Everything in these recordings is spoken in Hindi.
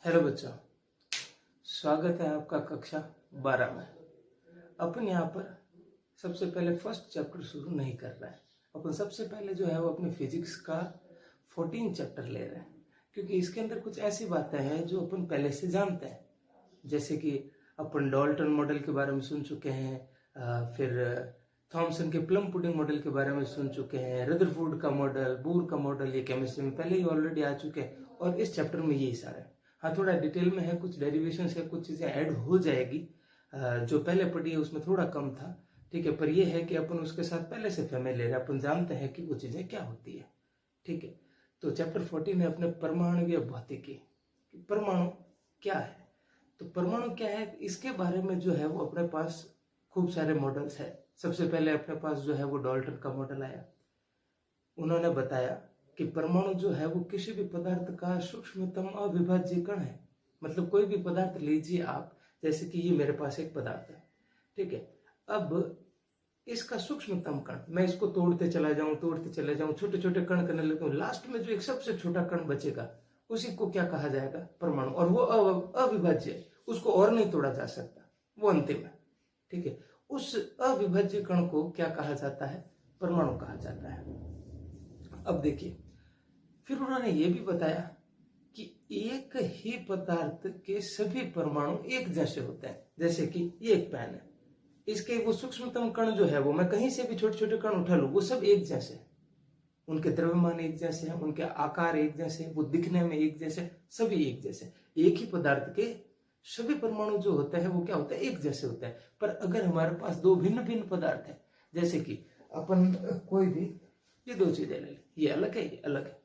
हेलो बच्चों, स्वागत है आपका कक्षा 12 में। अपन यहाँ पर सबसे पहले फर्स्ट चैप्टर शुरू नहीं कर रहे हैं। अपन सबसे पहले जो है वो अपने फिजिक्स का 14 चैप्टर ले रहे हैं, क्योंकि इसके अंदर कुछ ऐसी बातें हैं जो अपन पहले से जानते हैं। जैसे कि अपन डाल्टन मॉडल के बारे में सुन चुके हैं, फिर थॉमसन के प्लम पुडिंग मॉडल के बारे में सुन चुके हैं, रदरफोर्ड का मॉडल, बोर का मॉडल, ये केमिस्ट्री में पहले ही ऑलरेडी आ चुके हैं और इस चैप्टर में यही सारा है। हाँ, थोड़ा डिटेल में है, कुछ डेरिवेशन है, कुछ चीजें ऐड हो जाएगी। जो पहले पढ़ी है उसमें थोड़ा कम था, ठीक है, पर यह है कि अपन उसके साथ पहले से फैमिलियर है, अपन जानते हैं कि वो चीजें क्या होती है, ठीक है। तो चैप्टर 14 है अपने परमाणुवीय भौतिकी। परमाणु क्या है, तो परमाणु क्या है इसके बारे में जो है वो अपने पास खूब सारे मॉडल्स है। सबसे पहले अपने पास जो है वो डाल्टन का मॉडल आया। उन्होंने बताया कि परमाणु जो है वो किसी भी पदार्थ का सूक्ष्मतम अविभाज्य कण है। मतलब कोई भी पदार्थ लीजिए आप, जैसे कि ये मेरे पास एक पदार्थ है, ठीक है। अब इसका सूक्ष्मतम कण, मैं इसको तोड़ते चला जाऊं, छोटे छोटे कण करने लगता हूं, लास्ट में जो एक सबसे छोटा कण बचेगा उसी को क्या कहा जाएगा, परमाणु। और वो अविभाज्य है, उसको और नहीं तोड़ा जा सकता, वो अंतिम है, ठीक है। उस अविभाज्य कण को क्या कहा जाता है, परमाणु कहा जाता है। अब देखिए, फिर उन्होंने ये भी बताया कि एक ही पदार्थ के सभी परमाणु एक जैसे होते हैं। जैसे कि ये एक पेन है, इसके वो सूक्ष्मतम कण जो है वो मैं कहीं से भी छोटे छोटे कण उठा लूं, वो सब एक जैसे हैं। उनके द्रव्यमान एक जैसे हैं, उनके आकार एक जैसे, वो दिखने में एक जैसे, सभी एक जैसे। एक ही पदार्थ के सभी परमाणु जो होते हैं वो क्या होते हैं, एक जैसे होते हैं। पर अगर हमारे पास दो भिन्न भिन्न पदार्थ है, जैसे कि अपन कोई भी ये दो चीजें ले लें, ये अलग है, ये अलग है,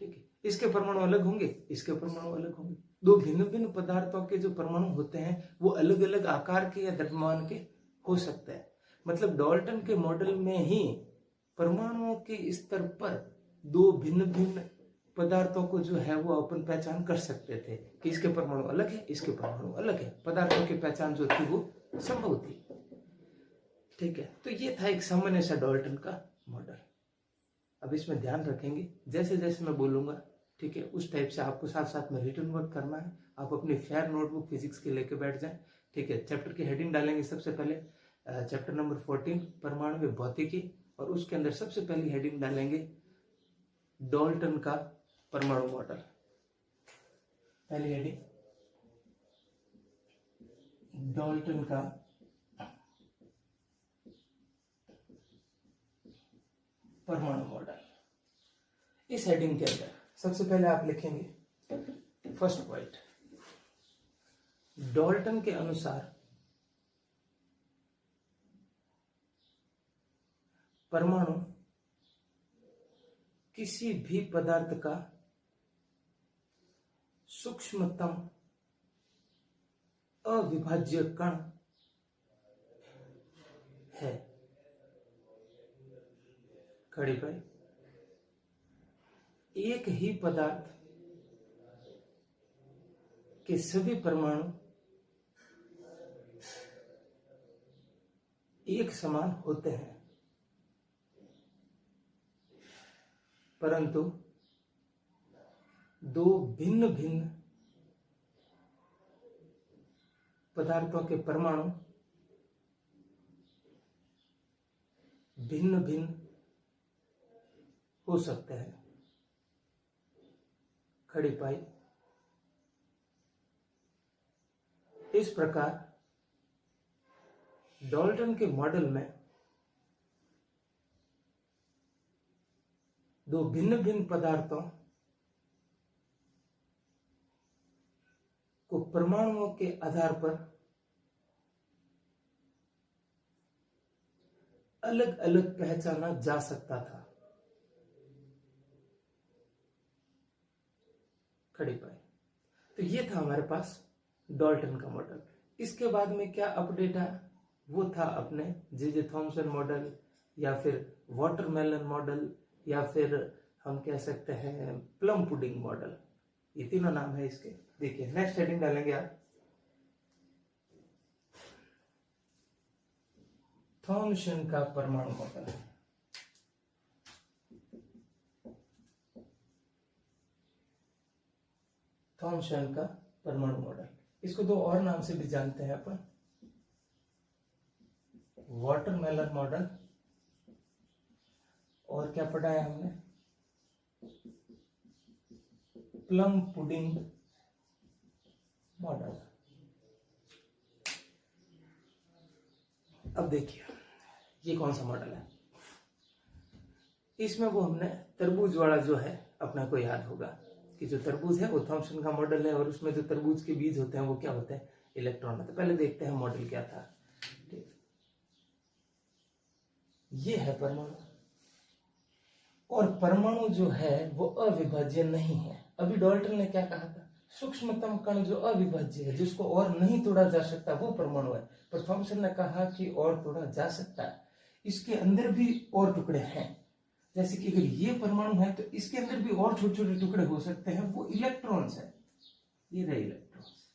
ठीक है, इसके परमाणु अलग होंगे, इसके परमाणु अलग होंगे। दो भिन्न भिन्न पदार्थों के जो परमाणु होते हैं वो अलग अलग आकार के या द्रव्यमान के हो सकते हैं। मतलब डाल्टन के मॉडल में ही परमाणुओं के स्तर पर दो भिन्न भिन्न पदार्थों को जो है वो अपन पहचान कर सकते थे कि इसके परमाणु अलग है, इसके परमाणु अलग है। पदार्थों की पहचान जो थी वो संभव थी, ठीक है। तो ये था एक सामान्य सा डाल्टन का मॉडल। अब इसमें ध्यान रखेंगे, जैसे जैसे मैं बोलूंगा, ठीक है, उस टाइप से आपको साथ साथ में रिटर्न वर्क करना है। आप अपनी फेयर नोटबुक फिजिक्स के लेके बैठ जाएं, ठीक है। चैप्टर की हेडिंग डालेंगे सबसे पहले, चैप्टर नंबर 14 परमाणु भौतिकी, और उसके अंदर सबसे पहली हेडिंग डालेंगे डाल्टन का परमाणु मॉडल। पहली हेडिंग डाल्टन का परमाणु मॉडल। इस हेडिंग के अंदर सबसे पहले आप लिखेंगे फर्स्ट पॉइंट, डाल्टन के अनुसार परमाणु किसी भी पदार्थ का सूक्ष्मतम अविभाज्य कण है। खड़ी पाई, एक ही पदार्थ के सभी परमाणु एक समान होते हैं, परंतु दो भिन्न भिन्न पदार्थों के परमाणु भिन्न भिन्न हो सकते हैं। खड़ी पाई, इस प्रकार डाल्टन के मॉडल में दो भिन्न भिन्न पदार्थों को परमाणुओं के आधार पर अलग अलग पहचाना जा सकता था। खड़ी पाई, तो ये था हमारे पास डाल्टन का मॉडल। इसके बाद में क्या अपडेट है, वो था अपने जे थॉमसन मॉडल, या फिर वाटरमेलन मॉडल, या फिर हम कह सकते हैं प्लम पुडिंग मॉडल। ये तीनों नाम है इसके। देखिए नेक्स्ट हेडिंग डालेंगे आप, थॉमसन का परमाणु मॉडल। थॉम्सन का परमाणु मॉडल। इसको दो और नाम से भी जानते हैं अपन, वाटरमेलन मॉडल, और क्या पढ़ा है हमने, प्लम पुडिंग मॉडल। अब देखिए ये कौन सा मॉडल है। इसमें वो हमने तरबूज वाला जो है अपना को याद होगा कि जो तरबूज है वो थॉम्सन का मॉडल है, और उसमें जो तरबूज के बीज होते हैं वो क्या होते हैं, इलेक्ट्रॉन होते हैं। पहले देखते हैं मॉडल क्या था। ठीक, ये है परमाणु, और परमाणु जो है वो अविभाज्य नहीं है। अभी डाल्टन ने क्या कहा था, सूक्ष्मतम कण जो अविभाज्य है, जिसको और नहीं तोड़ा जा सकता, वो परमाणु है। पर थॉम्सन ने कहा कि और तोड़ा जा सकता है, इसके अंदर भी और टुकड़े हैं। जैसे कि अगर ये परमाणु है तो इसके अंदर भी और छोटे छोटे टुकड़े हो सकते हैं, वो इलेक्ट्रॉन्स है। ये रहे इलेक्ट्रॉन्स।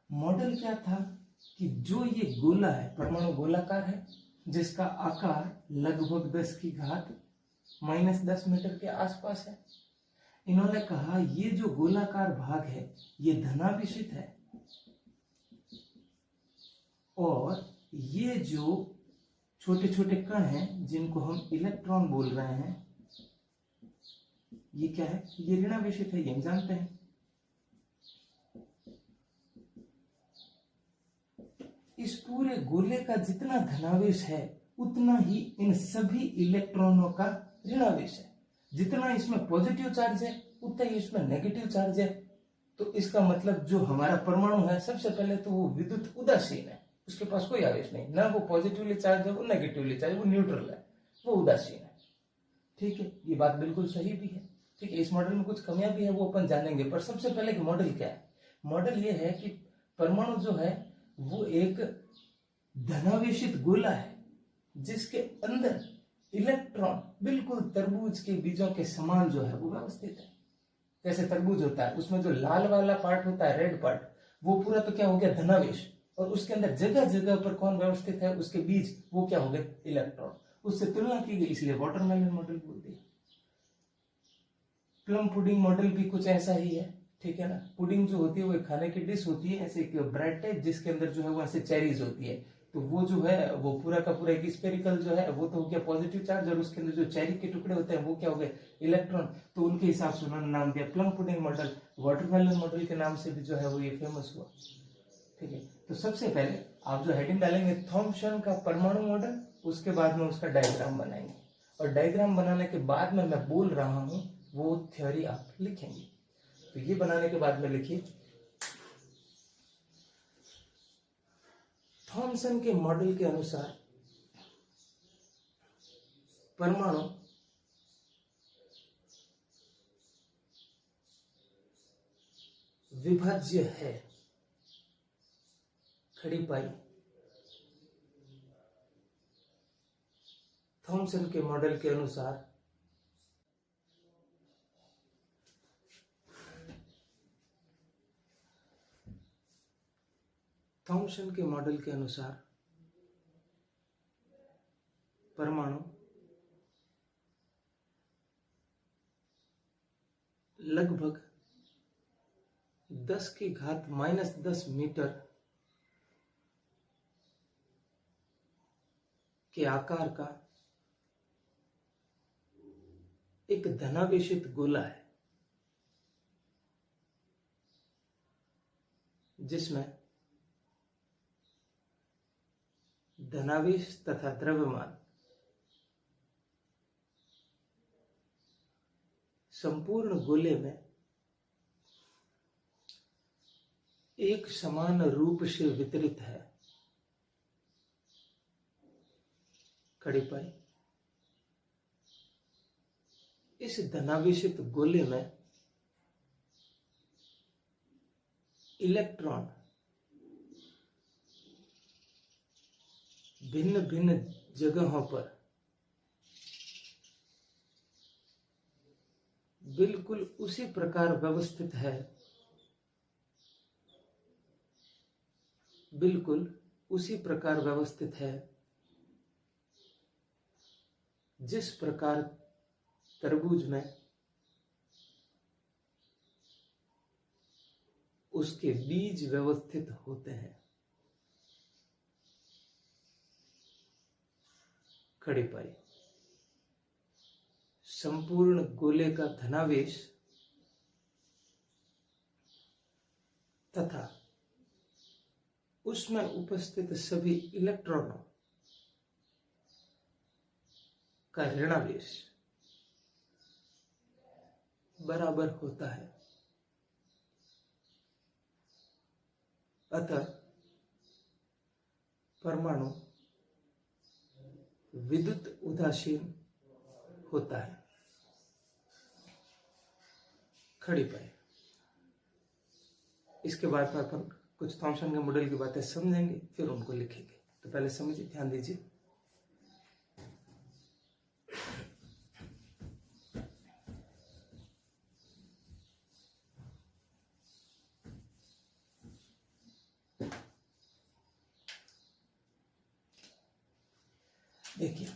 मॉडल क्या था कि जो ये गोला है, परमाणु गोलाकार है, जिसका आकार लगभग 10 की घात -10 मीटर के आसपास है। इन्होंने कहा ये जो गोलाकार भाग है ये धनावेशित है, और ये जो छोटे छोटे कण हैं जिनको हम इलेक्ट्रॉन बोल रहे हैं, ये क्या है, ये ऋणावेशित है, ये हम जानते हैं। इस पूरे गोले का जितना धनावेश है उतना ही इन सभी इलेक्ट्रॉनों का ऋणावेश है। जितना इसमें पॉजिटिव चार्ज है उतना ही इसमें नेगेटिव चार्ज है। तो इसका मतलब जो हमारा परमाणु है, सबसे पहले तो वो विद्युत उदासीन है, उसके पास कोई आवेश नहीं, ना वो पॉजिटिवली चार्ज है, वो नेगेटिवली चार्ज, वो न्यूट्रल है, वो उदासीन है। ठीक है, ये बात बिल्कुल सही भी है। ठीक है, इस मॉडल में कुछ कमियां भी है, वो अपन जानेंगे। पर सबसे पहले मॉडल क्या है, मॉडल ये है कि परमाणु जो है वो एक धनावेशित गोला है, जिसके अंदर इलेक्ट्रॉन बिल्कुल तरबूज के बीजों के समान जो है वो व्यवस्थित है। जैसे तरबूज होता है, उसमें जो लाल वाला पार्ट होता है, रेड पार्ट, वो पूरा तो क्या हो गया, धनावेश, और उसके अंदर जगह जगह पर कौन व्यवस्थित है, उसके बीज, वो क्या हो गए, इलेक्ट्रॉन। उससे तुलना की गई, इसलिए वाटरमेलन मॉडल बोल दिया। प्लम पुडिंग मॉडल भी कुछ ऐसा ही है। ठीक है ना, पुडिंग जो होती है वो एक खाने की डिश होती है, ऐसे एक ब्रेड टाइप, जिसके अंदर जो है वो ऐसे चेरीज होती है। तो वो जो है वो पूरा का पूरा एक स्फेरिकल जो है वो तो हो गया पॉजिटिव चार्ज, और उसके अंदर जो चेरी के टुकड़े होते हैं वो क्या हो गए, इलेक्ट्रॉन। तो उनके हिसाब से उन्होंने नाम दिया plum pudding model. Watermelon model के नाम से भी जो है वो ये फेमस हुआ। ठीक है, तो सबसे पहले आप जो हेडिंग डालेंगे थॉम्सन का परमाणु मॉडल, उसके बाद में उसका डायग्राम बनाएंगे, और डायग्राम बनाने के बाद में मैं बोल रहा हूं वो थ्योरी आप लिखेंगे। तो ये बनाने के बाद में लिखिए, थॉम्सन के मॉडल के अनुसार परमाणु विभाज्य है। खड़ी पाई। थॉम्सन के मॉडल के अनुसार परमाणु लगभग 10 की घात -10 मीटर के आकार का एक धनावेशित गोला है, जिसमें धनावेश तथा द्रव्यमान संपूर्ण गोले में एक समान रूप से वितरित है। खड़ी पाई। इस धनावेशित गोले में इलेक्ट्रॉन भिन्न भिन्न जगहों पर बिल्कुल उसी प्रकार व्यवस्थित है, जिस प्रकार तरबूज में उसके बीज व्यवस्थित होते हैं। खड़ी पाई, संपूर्ण गोले का धनावेश तथा उसमें उपस्थित सभी इलेक्ट्रॉनों का ऋणावेश बराबर होता है। अतः परमाणु विद्युत उदासीन होता है। खड़ी पाई। इसके बाद में अपन कुछ थॉमसन के मॉडल की बातें समझेंगे, फिर उनको लिखेंगे। तो पहले समझिए, ध्यान दीजिए। देखिए,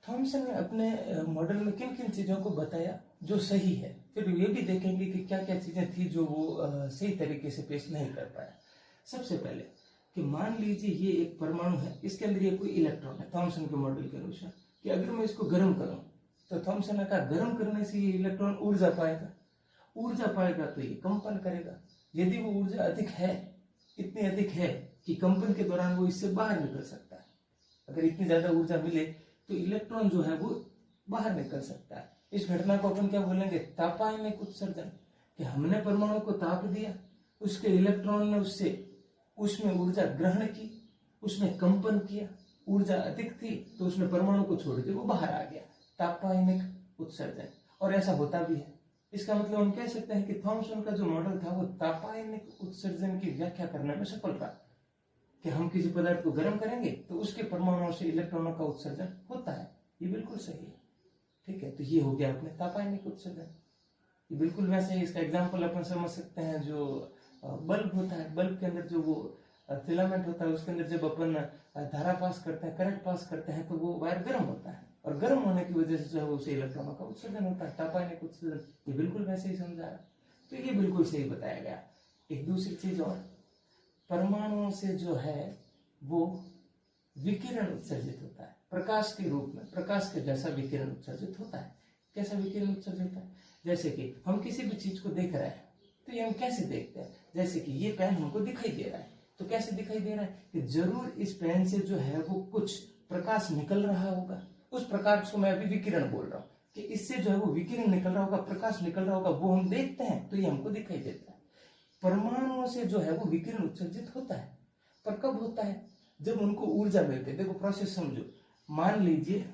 थॉमसन ने अपने मॉडल में किन किन चीजों को बताया जो सही है, फिर ये भी देखेंगे कि क्या क्या चीजें थी जो वो सही तरीके से पेश नहीं कर पाया। सबसे पहले कि मान लीजिए ये एक परमाणु है, इसके अंदर ये कोई इलेक्ट्रॉन है। थॉमसन के मॉडल के अनुसार कि अगर मैं इसको गर्म करूं, तो थॉमसन ने कहा गर्म करने से ये इलेक्ट्रॉन ऊर्जा पाएगा तो ये कंपन करेगा। यदि वो ऊर्जा अधिक है, इतनी अधिक है कि कंपन के दौरान वो इससे बाहर निकल सकता है। अगर इतनी ज्यादा ऊर्जा मिले तो इलेक्ट्रॉन जो है वो बाहर निकल सकता है। इस घटना को अपन क्या बोलेंगे? तापायनिक उत्सर्जन। कि हमने परमाणु को ताप दिया, उसके इलेक्ट्रॉन ने उसमें ऊर्जा ग्रहण की, उसमें कंपन किया, ऊर्जा अधिक थी तो उसने परमाणु को छोड़ के वो बाहर आ गया। तापायनिक उत्सर्जन। और ऐसा होता भी है। इसका मतलब हम कह सकते हैं कि थॉमसन का जो मॉडल था वो तापायनिक उत्सर्जन की व्याख्या करने में सफल रहा। कि हम किसी पदार्थ को गर्म करेंगे तो उसके परमाणुओं से इलेक्ट्रॉनों का उत्सर्जन होता है। ये बिल्कुल सही है। ठीक है, तो ये हो गया अपने तापायनिक उत्सर्जन। ये बिल्कुल वैसे ही इसका एग्जांपल अपन समझ सकते हैं। जो बल्ब होता है, बल्ब के अंदर जो वो फिलामेंट होता है, उसके अंदर जब अपन धारा पास करते हैं, करंट पास करते हैं, तो वो वायर गर्म होता है और गर्म होने की वजह से जो है उसे इलेक्ट्रॉनों का उत्सर्जन होता है, तापायनिक उत्सर्जन। ये बिल्कुल वैसे ही समझा रहा। तो ये बिल्कुल सही बताया गया। एक दूसरी चीज और, परमाणुओं से जो है वो विकिरण उत्सर्जित होता है प्रकाश के रूप में। प्रकाश के जैसा विकिरण उत्सर्जित होता है। कैसा विकिरण उत्सर्जित होता है? जैसे कि हम किसी भी चीज को देख रहे हैं तो ये हम कैसे देखते हैं? जैसे कि ये पेन हमको दिखाई दे रहा है, तो कैसे दिखाई दे रहा है? कि जरूर इस पेन से जो है वो कुछ प्रकाश निकल रहा होगा। उस प्रकाश को मैं अभी विकिरण बोल रहा हूँ कि इससे जो है वो विकिरण निकल रहा होगा, प्रकाश निकल रहा होगा, वो हम देखते हैं तो ये हमको दिखाई देता है। परमाणुओं से जो है वो विकिरण उत्सर्जित होता है, पर कब होता है? जब उनको ऊर्जा मिलती है। देखो प्रोसेस समझो। मान लीजिए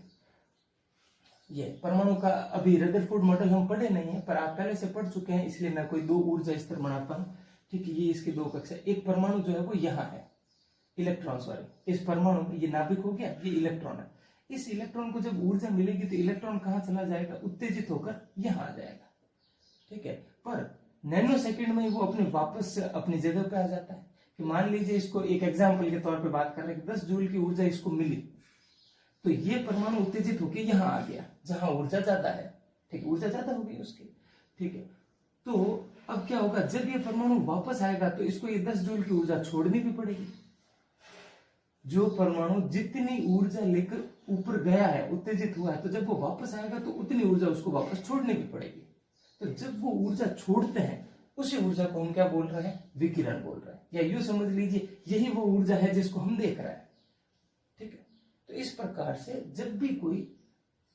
ये परमाणु का अभी रदरफोर्ड मॉडल हम पढ़े नहीं है, पर आप पहले से पढ़ चुके हैं, इसलिए मैं कोई दो ऊर्जा स्तर बनाता हूं। ठीक है, ये इसके दो कक्षा। एक परमाणु जो है वो यहाँ है, इलेक्ट्रॉन सॉरी, इस परमाणु में ये नाभिक हो गया, ये इलेक्ट्रॉन है। इस इलेक्ट्रॉन को जब ऊर्जा मिलेगी तो इलेक्ट्रॉन कहाँ चला जाएगा? उत्तेजित होकर यहाँ आ जाएगा। ठीक है, पर नैनो सेकंड में वो अपने वापस अपनी जगह पे आ जाता है। कि मान लीजिए इसको एक एग्जांपल के तौर पे बात कर रहे हैं कि 10 जूल की ऊर्जा इसको मिली, तो ये परमाणु उत्तेजित होकर यहाँ आ गया जहां ऊर्जा ज्यादा है। ठीक है, ऊर्जा ज्यादा होगी उसकी। ठीक है, तो अब क्या होगा? जब ये परमाणु वापस आएगा तो इसको ये 10 जूल की ऊर्जा छोड़नी भी पड़ेगी। जो परमाणु जितनी ऊर्जा लेकर ऊपर गया है, उत्तेजित हुआ है, तो जब वो वापस आएगा तो उतनी ऊर्जा उसको वापस छोड़नी भी पड़ेगी। तो जब वो ऊर्जा छोड़ते हैं, उसी ऊर्जा को हम क्या बोल रहे हैं? विकिरण बोल रहे हैं। या यूं समझ लीजिए यही वो ऊर्जा है जिसको हम देख रहे हैं। ठीक है, तो इस प्रकार से जब भी कोई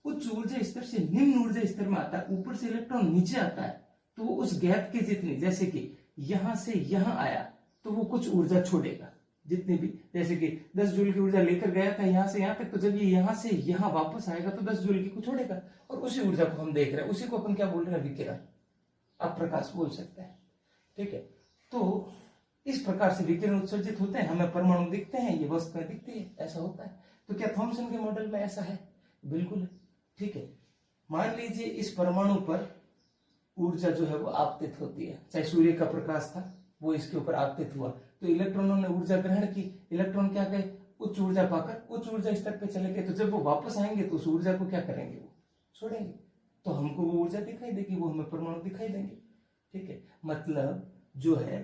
उच्च ऊर्जा स्तर से निम्न ऊर्जा स्तर में आता है, ऊपर से इलेक्ट्रॉन नीचे आता है, तो वो उस गैप की जितनी, जैसे कि यहां से यहां आया तो वो कुछ ऊर्जा छोड़ेगा जितनी भी। जैसे कि 10 जूल की ऊर्जा लेकर गया था यहां से यहां तक, तो जब ये यहां से यहां वापस आएगा तो 10 जूल की को छोड़ेगा, और उसी ऊर्जा को हम देख रहे हैं। उसी को अपन क्या बोल रहे हैं? विकिरण। आप प्रकाश बोल सकते हैं। ठीक है, तो इस प्रकार से विकिरण उत्सर्जित होते हैं, हमें परमाणु दिखते हैं, ये वस्तुएं दिखती है, ऐसा होता है। तो क्या थॉमसन के मॉडल में ऐसा है? बिल्कुल। ठीक है, मान लीजिए इस परमाणु पर ऊर्जा जो है वो आपतित होती है, चाहे सूर्य का प्रकाश था वो इसके ऊपर आपतित हुआ, तो इलेक्ट्रॉनों ने ऊर्जा ग्रहण की। इलेक्ट्रॉन क्या गए? उच्च ऊर्जा पाकर उच्च ऊर्जा स्तर पे चले गए। तो जब वो वापस आएंगे तो उस ऊर्जा को क्या करेंगे? वो छोड़ेंगे। तो हमको वो ऊर्जा दिखाई देगी, वो हमें परमाणु दिखाई देंगे। ठीक है, मतलब जो है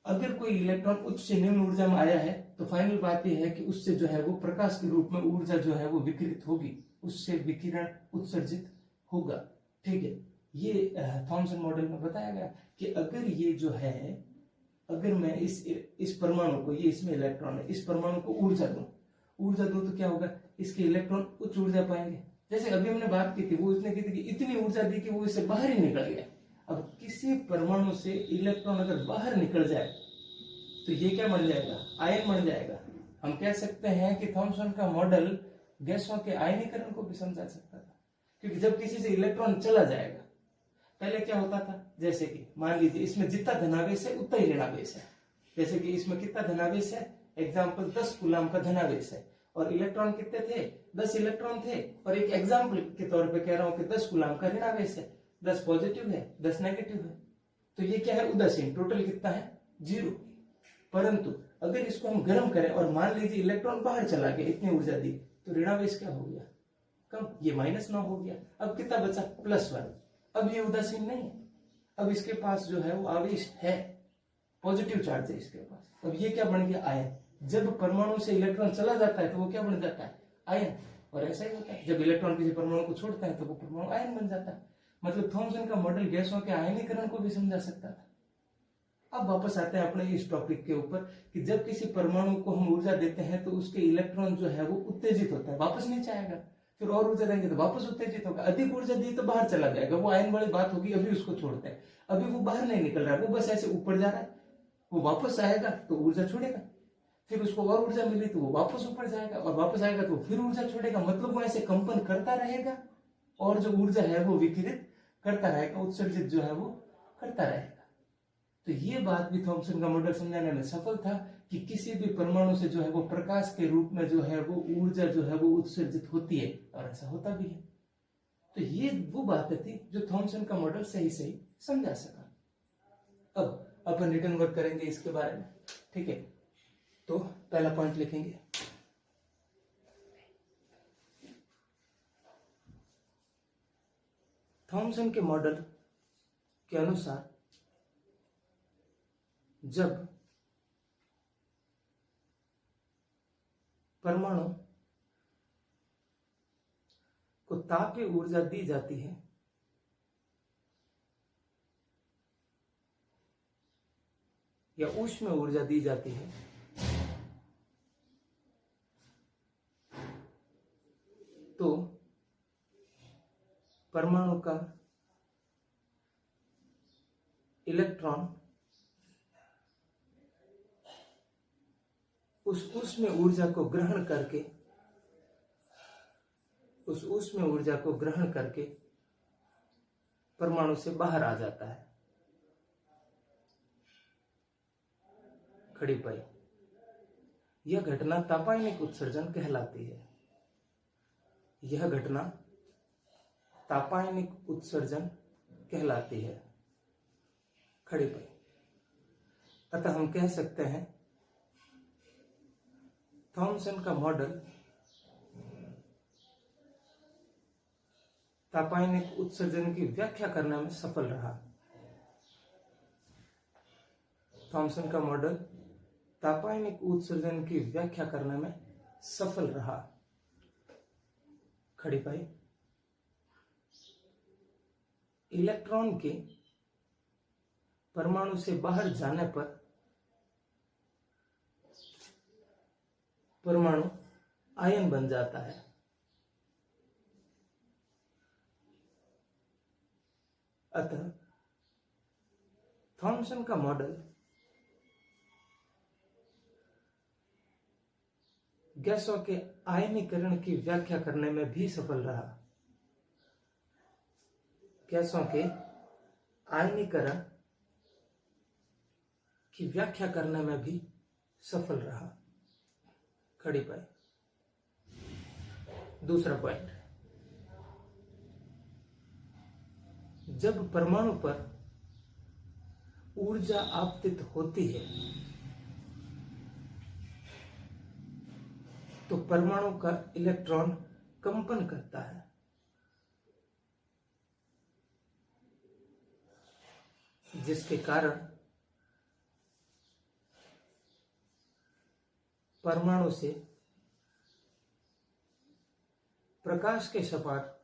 अगर कोई इलेक्ट्रॉन उच्च से निम्न ऊर्जा में आया है तो फाइनल बात यह है कि उससे जो है वो प्रकाश के रूप में ऊर्जा जो है वो विकिरित होगी, उससे विकिरण उत्सर्जित होगा। ठीक है, ये थॉमसन मॉडल में बताया गया कि अगर ये जो है, अगर मैं इस परमाणु को, ये इसमें इलेक्ट्रॉन है, इस परमाणु को ऊर्जा दूं तो क्या होगा, इसके इलेक्ट्रॉन उच्च ऊर्जा पाएंगे। जैसे अभी हमने बात की थी, वो इसने की थी कि इतनी ऊर्जा दी कि वो इससे बाहर ही निकल गया। अब किसी परमाणु से इलेक्ट्रॉन अगर बाहर निकल जाए तो ये क्या बन जाएगा, आयन बन जाएगा। हम कह सकते हैं कि थॉमसन का मॉडल गैसों के आयनीकरण को भी समझा सकता था, क्योंकि जब किसी से इलेक्ट्रॉन चला जाएगा, पहले क्या होता था, जैसे कि मान लीजिए इसमें जितना धनावेश है उतना ही ऋणावेश है। जैसे कि इसमें कितना धनावेश है, एग्जाम्पल 10 कूलम का धनावेश है, और इलेक्ट्रॉन कितने थे, 10 इलेक्ट्रॉन थे, और एक एग्जाम्पल के तौर पे कह रहा हूं कि 10 कूलम का ऋणावेश है, 10 पॉजिटिव है, 10 नेगेटिव है, तो ये क्या है, उदासीन। टोटल कितना है, 0। परंतु अगर इसको हम गर्म करें और मान लीजिए इलेक्ट्रॉन बाहर चला गया, इतनी ऊर्जा दी, तो ऋणावेश क्या हो गया, कम, ये -9 हो गया। अब कितना बचा, +1। अब ये उदासीन नहीं है, अब इसके पास जो है वो आवेश है, पॉजिटिव चार्ज है इसके पास। अब ये क्या बन गया, आयन। जब परमाणु से इलेक्ट्रॉन चला जाता है तो वो क्या बन जाता है, आयन। और ऐसा ही होता है, जब इलेक्ट्रॉन किसी परमाणु को छोड़ता है तो वो परमाणु आयन बन जाता है। मतलब थॉमसन का मॉडल गैसों के आयनीकरण को भी समझा सकता था। अब वापस आते हैं अपने इस टॉपिक के ऊपर कि जब किसी परमाणु को हम ऊर्जा देते हैं तो उसके इलेक्ट्रॉन जो है वो उत्तेजित होता है, वापस नीचे आएगा। फिर और ऊर्जा देंगे तो वापस उत्तेजित होगा। अधिक ऊर्जा दी तो बाहर चला जाएगा, वो आयन वाली बात होगी। अभी उसको छोड़ते हैं, अभी वो बाहर नहीं निकल रहा है, वो बस ऐसे ऊपर जा रहा है। वो वापस आएगा तो ऊर्जा छोड़ेगा, फिर उसको और ऊर्जा मिली तो वो वापस ऊपर जाएगा, और वापस आएगा तो फिर ऊर्जा छोड़ेगा। मतलब वो ऐसे कंपन करता रहेगा और जो ऊर्जा है वो विकिरित करता रहेगा, उत्सर्जित जो है वो करता रहेगा। तो ये बात भी थॉमसन का मॉडल समझाने में सफल था कि किसी भी परमाणु से जो है वो प्रकाश के रूप में जो है वो ऊर्जा जो है वो उत्सर्जित होती है, और ऐसा होता भी है। तो ये वो बात थी जो थॉमसन का मॉडल सही सही समझा सका। अब अपन रिटर्न वर्क करेंगे इसके बारे में। ठीक है, तो पहला पॉइंट लिखेंगे, थॉमसन के मॉडल के अनुसार जब परमाणु को तापीय ऊर्जा दी जाती है या ऊष्म ऊर्जा दी जाती है तो परमाणु का इलेक्ट्रॉन उस ऊष्म ऊर्जा को ग्रहण करके परमाणु से बाहर आ जाता है। खड़ी पाई, यह घटना तापायनिक उत्सर्जन कहलाती है। यह घटना तापायनिक उत्सर्जन कहलाती है। खड़ी पाई। अतः हम कह सकते हैं थॉमसन का मॉडल तापायनिक उत्सर्जन की व्याख्या करने में सफल रहा। थॉमसन का मॉडल तापायनिक उत्सर्जन की व्याख्या करने में सफल रहा। खड़ी पाई। इलेक्ट्रॉन के परमाणु से बाहर जाने पर परमाणु आयन बन जाता है। अतः थॉमसन का मॉडल गैसों के आयनीकरण की व्याख्या करने में भी सफल रहा। गैसों के आयनीकरण की व्याख्या करने में भी सफल रहा। खड़ी पाई। दूसरा पॉइंट, जब परमाणु पर ऊर्जा आपतित होती है तो परमाणु का इलेक्ट्रॉन कंपन करता है। जिसके कारण परमाणु से प्रकाश के सपाट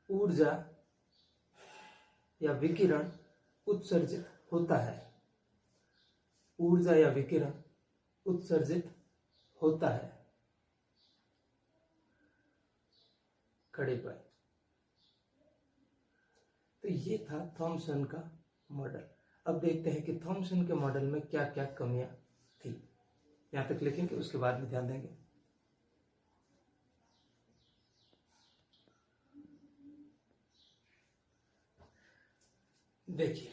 ऊर्जा या विकिरण उत्सर्जित होता है। ऊर्जा या विकिरण उत्सर्जित होता है। खड़े पाए। तो ये था थॉमसन का मॉडल। अब देखते हैं कि थॉमसन के मॉडल में क्या क्या कमियां थी। यहां तक लिखेंगे, उसके बाद में ध्यान देंगे। देखिए,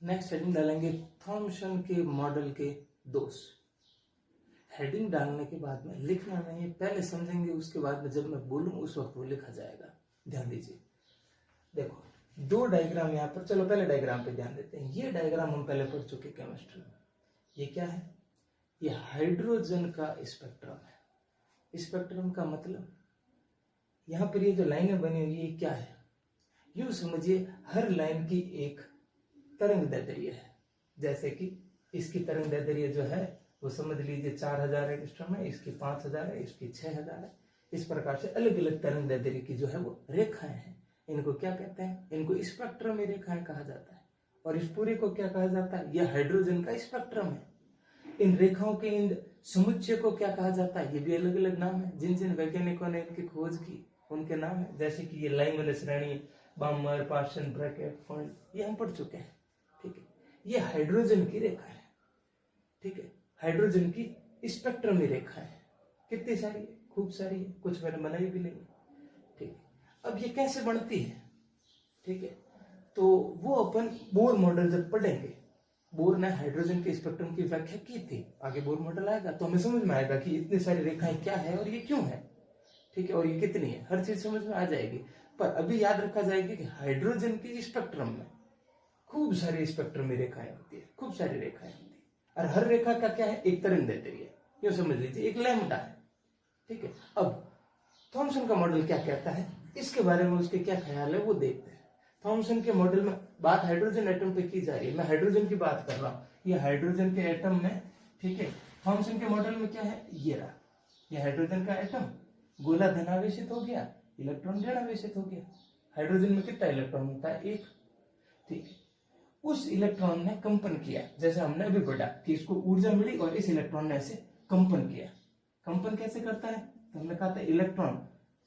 नेक्स्ट हेडिंग डालेंगे थॉमसन के मॉडल के दोष। हेडिंग डालने के बाद में लिखना नहीं, पहले समझेंगे, उसके बाद में जब मैं बोलूं उस वक्त वो लिखा जाएगा। ध्यान दीजिए। देखो, दो डायग्राम यहाँ पर, चलो पहले डायग्राम पे ध्यान देते हैं। ये डायग्राम हम पहले पढ़ चुके केमिस्ट्री में। ये क्या है? ये हाइड्रोजन का स्पेक्ट्रम है। स्पेक्ट्रम का मतलब यहाँ पर ये जो लाइनें बनी हुई है क्या है? यूं समझिए, हर लाइन की एक तरंग दैर्ध्य है। जैसे कि इसकी तरंग दैर्ध्य जो है वो समझ लीजिए 4000 एंगस्ट्रॉम है, इसकी 5000 है, इसकी 6000 है। इस प्रकार से अलग अलग तरंग दैर्ध्य की जो है वो रेखाएं हैं। इनको क्या कहते हैं? इनको स्पेक्ट्रम रेखाएं कहा जाता है। और इस पूरे को क्या कहा जाता है? यह हाइड्रोजन का स्पेक्ट्रम है। इन रेखाओं के इन समुच्चय को क्या कहा जाता है? ये भी अलग अलग नाम है। जिन जिन वैज्ञानिकों ने इनकी खोज की उनके नाम है। जैसे कि ये लाइमन श्रेणी, बामर, पार्सन, ब्रैकेट, फंड, ये हम पढ़ चुके हैं। ठीक है, ये हाइड्रोजन की रेखा है। ठीक है, हाइड्रोजन की स्पेक्ट्रम रेखा है। कितनी सारी है? खूब सारी है। कुछ मैंने बनाई भी नहीं। ठीक है, अब ये कैसे बनती है? ठीक है, तो वो अपन बोर मॉडल जब पढ़ेंगे, बोर ने हाइड्रोजन के स्पेक्ट्रम की व्याख्या की थी। आगे बोर मॉडल आएगा तो हमें समझ में आएगा कि इतनी सारी रेखाएं क्या है और ये क्यों है। ठीक है, और ये कितनी है, हर चीज समझ में आ जाएगी। पर अभी याद रखा जाएगी कि हाइड्रोजन की स्पेक्ट्रम में खूब सारी स्पेक्ट्रम में रेखाएं होती है, खूब सारी रेखाएं होती है। और हर रेखा का क्या है? एक तरंग दैर्ध्य है। यूं समझ लीजिए, एक लैम्डा है। ठीक है, अब थॉमसन का मॉडल क्या कहता है, इसके बारे में उसके क्या ख्याल है वो देखते हैं। थॉमसन के मॉडल में बात हाइड्रोजन एटम पे की जा रही है। मैं हाइड्रोजन की बात कर रहा हूँ। ये हाइड्रोजन के एटम में, ठीक है, थॉमसन के मॉडल में क्या है? ये रहा, ये हाइड्रोजन का एटम गोला धनावेशित हो गया, इलेक्ट्रॉन ऋणावेशित हो गया। हाइड्रोजन में कितना इलेक्ट्रॉन होता है? एक। ठीक है, उस इलेक्ट्रॉन ने कंपन किया। जैसे हमने अभी पढ़ा कि इसको ऊर्जा मिली और इस इलेक्ट्रॉन ने ऐसे कंपन किया। कंपन कैसे करता है? तो हमने कहा था इलेक्ट्रॉन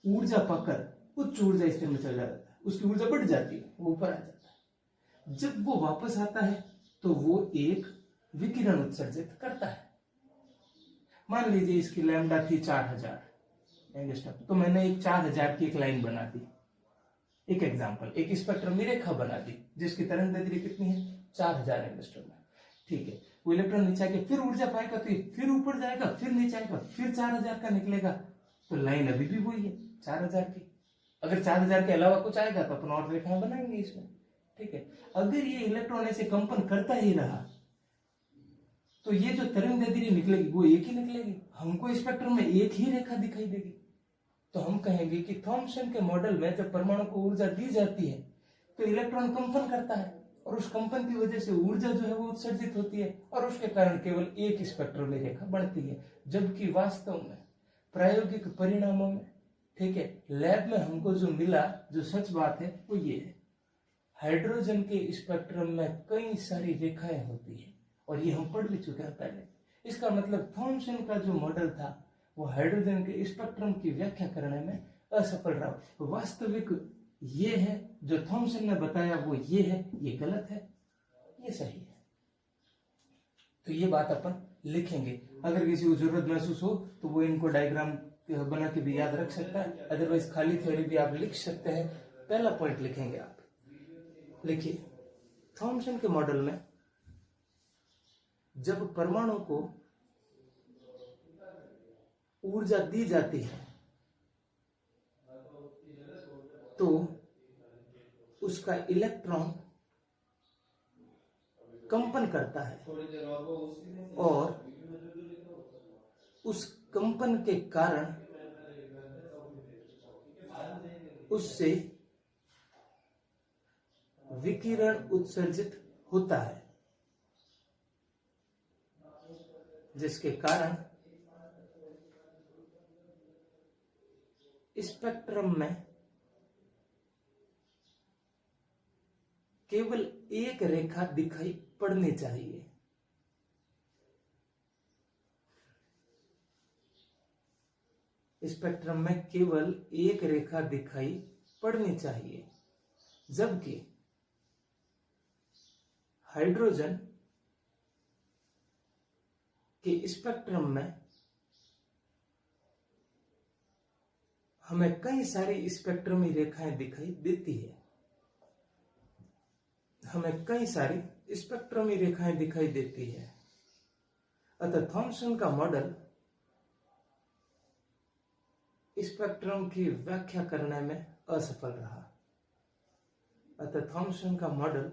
ऊर्जा पाकर उच्च ऊर्जा स्तर में चला जाता है, उसकी ऊर्जा बढ़ जाती है, वो ऊपर आ जाता है। जब वो वापस आता है तो वो एक विकिरण उत्सर्जित करता है। मान लीजिए इसकी लैम्डा थी 4000 एंगस्ट्रॉम, तो मैंने एक 4000 की एक लाइन बना दी, एक एग्जांपल, एक स्पेक्ट्रम में रेखा बना दी जिसकी तरंग दैर्ध्य कितनी है? 4000 एंगस्ट्रॉम। ठीक है, वो इलेक्ट्रॉन नीचे आके फिर ऊर्जा पाएगा तो ये फिर ऊपर जाएगा, फिर नीचे आएगा, फिर 4000 का निकलेगा। तो लाइन अभी भी वही है 4000 की। अगर 4000 के अलावा कुछ आएगा तो अपन और रेखाएं बनाएंगे इसमें। ठीक है, अगर ये इलेक्ट्रॉन ऐसे कंपन करता ही रहा तो ये जो तरंग दैर्ध्य निकलेगी वो एक ही निकलेगी। हमको स्पेक्ट्रम में एक ही रेखा दिखाई देगी। तो हम कहेंगे कि थॉमसन के मॉडल में जब परमाणु को ऊर्जा दी जाती है तो इलेक्ट्रॉन कंपन करता है और उस कंपन की वजह से ऊर्जा जो है वो उत्सर्जित होती है और उसके कारण केवल एक स्पेक्ट्रम रेखा बढ़ती है। जबकि वास्तव में प्रायोगिक परिणामों में, ठीक है, लैब में हमको जो मिला, जो सच बात है वो ये है, हाइड्रोजन के स्पेक्ट्रम में कई सारी रेखाएं होती है और ये हम पढ़ भी चुके हैं पहले। इसका मतलब थॉमसन का जो मॉडल था वो हाइड्रोजन के स्पेक्ट्रम की व्याख्या करने में असफल रहा। वास्तविक ये है जो थॉमसन ने बताया, वो ये है, ये गलत है, ये सही है। तो ये बात अपन लिखेंगे। अगर किसी को जरूरत महसूस हो तो वो इनको डायग्राम बना के भी याद रख सकता है, अदरवाइज खाली थ्योरी भी आप लिख सकते हैं। पहला पॉइंट लिखेंगे आप, लिखिए, थॉमसन के मॉडल में जब परमाणु को ऊर्जा दी जाती है तो उसका इलेक्ट्रॉन कंपन करता है और उस कंपन के कारण उससे विकिरण उत्सर्जित होता है, जिसके कारण स्पेक्ट्रम में केवल एक रेखा दिखाई पड़नी चाहिए। स्पेक्ट्रम में केवल एक रेखा दिखाई पड़नी चाहिए, जबकि हाइड्रोजन के स्पेक्ट्रम में हमें कई सारी स्पेक्ट्रमी रेखाएं दिखाई देती है। हमें कई सारी स्पेक्ट्रमी रेखाएं दिखाई देती है। अतः थॉमसन का मॉडल स्पेक्ट्रम की व्याख्या करने में असफल रहा। अतः थॉमसन का मॉडल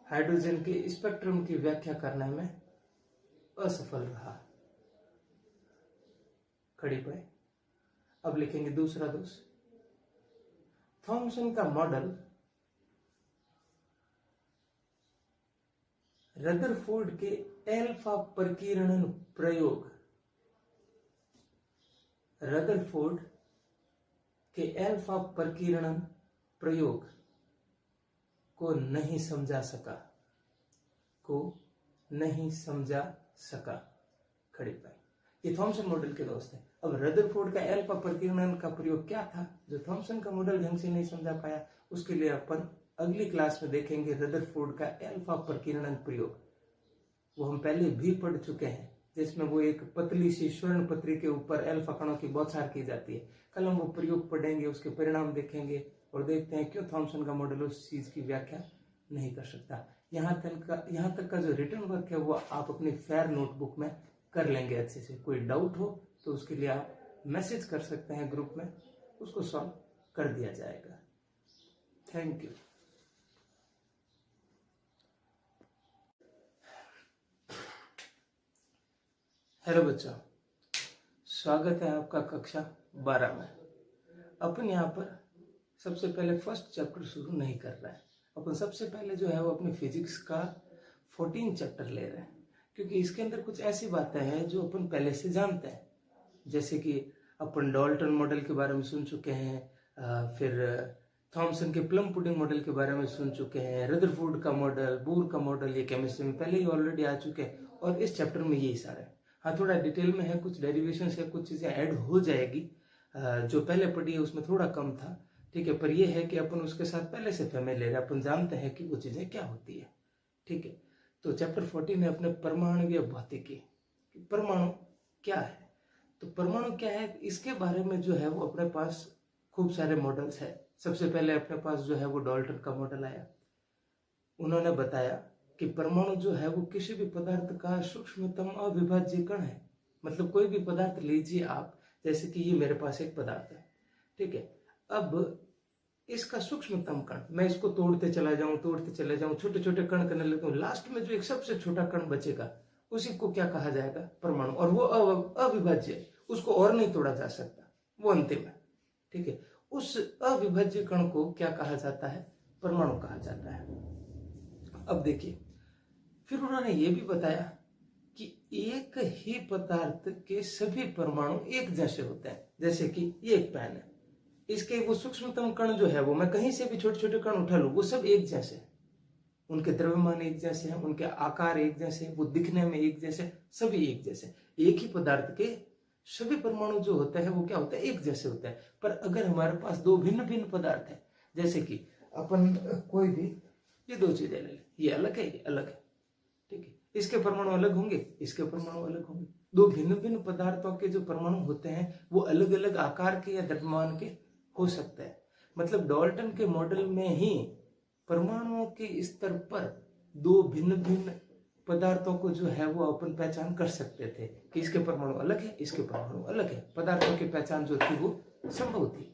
हाइड्रोजन के स्पेक्ट्रम की व्याख्या करने में असफल रहा। खड़ी पे अब लिखेंगे दूसरा दोष। थॉमसन का मॉडल रदरफोर्ड के एल्फा प्रकीर्णन प्रयोग, रदरफोर्ड के एल्फा प्रकीर्णन प्रयोग को नहीं समझा सका। खड़ी पाई। ये थॉमसन मॉडल के दोस्त है। अब रदरफोर्ड का एल्फा प्रकीर्णन का प्रयोग क्या था जो थॉमसन का मॉडल ढंग से नहीं समझा पाया, उसके लिए अपन अगली क्लास में देखेंगे रदरफोर्ड का एल्फा प्रकीर्णन प्रयोग। वो हम पहले भी पढ़ चुके हैं, जिसमें वो एक पतली सी स्वर्ण पत्री के ऊपर एल्फा कणों की बौछार की जाती है। कल हम वो प्रयोग पढ़ेंगे, उसके परिणाम देखेंगे और देखते हैं क्यों थॉमसन का मॉडल उस चीज की व्याख्या नहीं कर सकता। यहाँ तक का जो रिटर्न वर्क है वो आप अपनी फेयर नोटबुक में कर लेंगे अच्छे से। कोई डाउट हो तो उसके लिए आप मैसेज कर सकते हैं ग्रुप में, उसको सॉल्व कर दिया जाएगा। Thank you. हेलो बच्चों, स्वागत है आपका कक्षा 12 में। अपन यहाँ पर सबसे पहले फर्स्ट चैप्टर शुरू नहीं कर रहे हैं। अपन सबसे पहले जो है वो अपने फिजिक्स का 14 चैप्टर ले रहे हैं, क्योंकि इसके अंदर कुछ ऐसी बातें हैं जो अपन पहले से जानते हैं। जैसे कि अपन डाल्टन मॉडल के बारे में सुन चुके हैं, फिर थॉमसन के प्लम पुडिंग मॉडल के बारे में सुन चुके हैं, रदरफोर्ड का मॉडल, बोर का मॉडल, ये केमिस्ट्री में पहले ही ऑलरेडी आ चुके हैं और इस चैप्टर में यही सारे। हाँ, थोड़ा डिटेल में है, कुछ डेरिवेशन है, कुछ चीजें ऐड हो जाएगी। जो पहले पढ़ी है उसमें थोड़ा कम था, ठीक है, पर यह है कि अपन उसके साथ पहले से फैमिलियर है, अपन जानते हैं कि वो चीजें क्या होती है। ठीक है, तो चैप्टर 14 है अपने परमाणुवीय भौतिकी। परमाणु क्या है, तो परमाणु क्या है इसके बारे में जो है वो अपने पास खूब सारे मॉडल्स है। सबसे पहले अपने पास जो है वो डाल्टन का मॉडल आया। उन्होंने बताया कि परमाणु जो है वो किसी भी पदार्थ का सूक्ष्मतम अविभाज्य कण है। मतलब कोई भी पदार्थ लीजिए आप, जैसे कि ये मेरे पास एक पदार्थ है, ठीक है, अब इसका सूक्ष्मतम कण, मैं इसको तोड़ते चला जाऊं, छोटे छोटे कण करने लगता हूं, लास्ट में जो एक सबसे छोटा कण बचेगा उसी को क्या कहा जाएगा, परमाणु। और वो अविभाज्य है, उसको और नहीं तोड़ा जा सकता, वो अंतिम है। ठीक है, उस अविभाज्य कण को क्या कहा जाता है, परमाणु कहा जाता है। अब देखिए, फिर उन्होंने ये भी बताया कि एक ही पदार्थ के सभी परमाणु एक जैसे होते हैं। जैसे कि ये एक पेन है, इसके वो सूक्ष्मतम कण जो है वो मैं कहीं से भी छोटे छोटे कण उठा लूं, वो सब एक जैसे हैं। उनके द्रव्यमान एक जैसे हैं, उनके आकार एक जैसे, वो दिखने में एक जैसे, सभी एक जैसे। एक ही पदार्थ के सभी परमाणु जो होते हैं वो क्या होता है, एक जैसे होते हैं। पर अगर हमारे पास दो भिन्न भिन्न पदार्थ है, जैसे कि अपन कोई भी ये दो चीजें ले लें, ये अलग है, ये अलग है, ठीक है, इसके परमाणु अलग होंगे, इसके परमाणु अलग होंगे। दो भिन्न भिन्न पदार्थों के जो परमाणु होते हैं वो अलग अलग आकार के या द्रव्यमान के हो सकते हैं। मतलब डाल्टन के मॉडल में ही परमाणुओं के स्तर पर दो भिन्न भिन्न पदार्थों को जो है वो अपन पहचान कर सकते थे कि इसके परमाणु अलग है, इसके परमाणु अलग है। पदार्थों की पहचान जो थी वो संभव थी।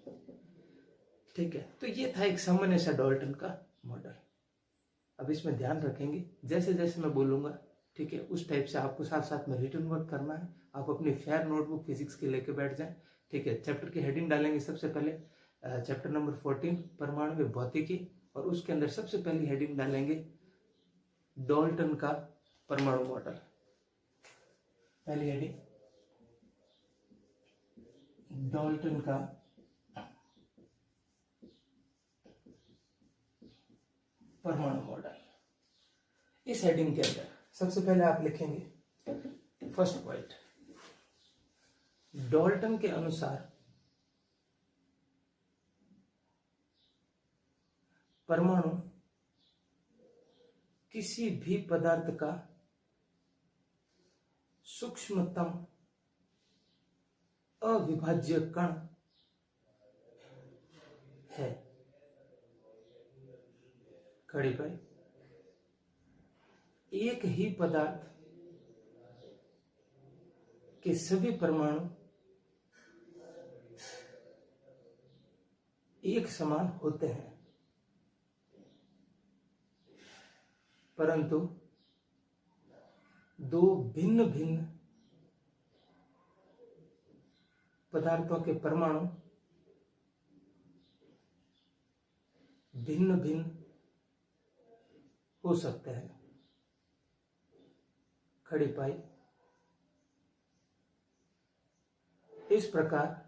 ठीक है, तो ये था एक सामान्य सा डाल्टन का मॉडल। अब इसमें ध्यान रखेंगे, जैसे जैसे मैं बोलूंगा, ठीक है, उस टाइप से आपको साथ साथ में रिटर्न वर्क करना है। आप अपनी फेयर नोटबुक फिजिक्स की लेके बैठ जाएं। ठीक है, चैप्टर की हेडिंग डालेंगे सबसे पहले चैप्टर नंबर 14 परमाणु भौतिकी, और उसके अंदर सबसे पहली हेडिंग डालेंगे डाल्टन का परमाणु मॉडल। पहली हेडिंग डाल्टन का परमाणु मॉडल। इस हेडिंग के अंदर सबसे पहले आप लिखेंगे फर्स्ट पॉइंट, डाल्टन के अनुसार परमाणु किसी भी पदार्थ का सूक्ष्मतम अविभाज्य कण है। खड़ी पाई, एक ही पदार्थ के सभी परमाणु एक समान होते हैं, परंतु दो भिन्न भिन्न पदार्थों के परमाणु भिन्न भिन्न हो सकते हैं। खड़ी पाई, इस प्रकार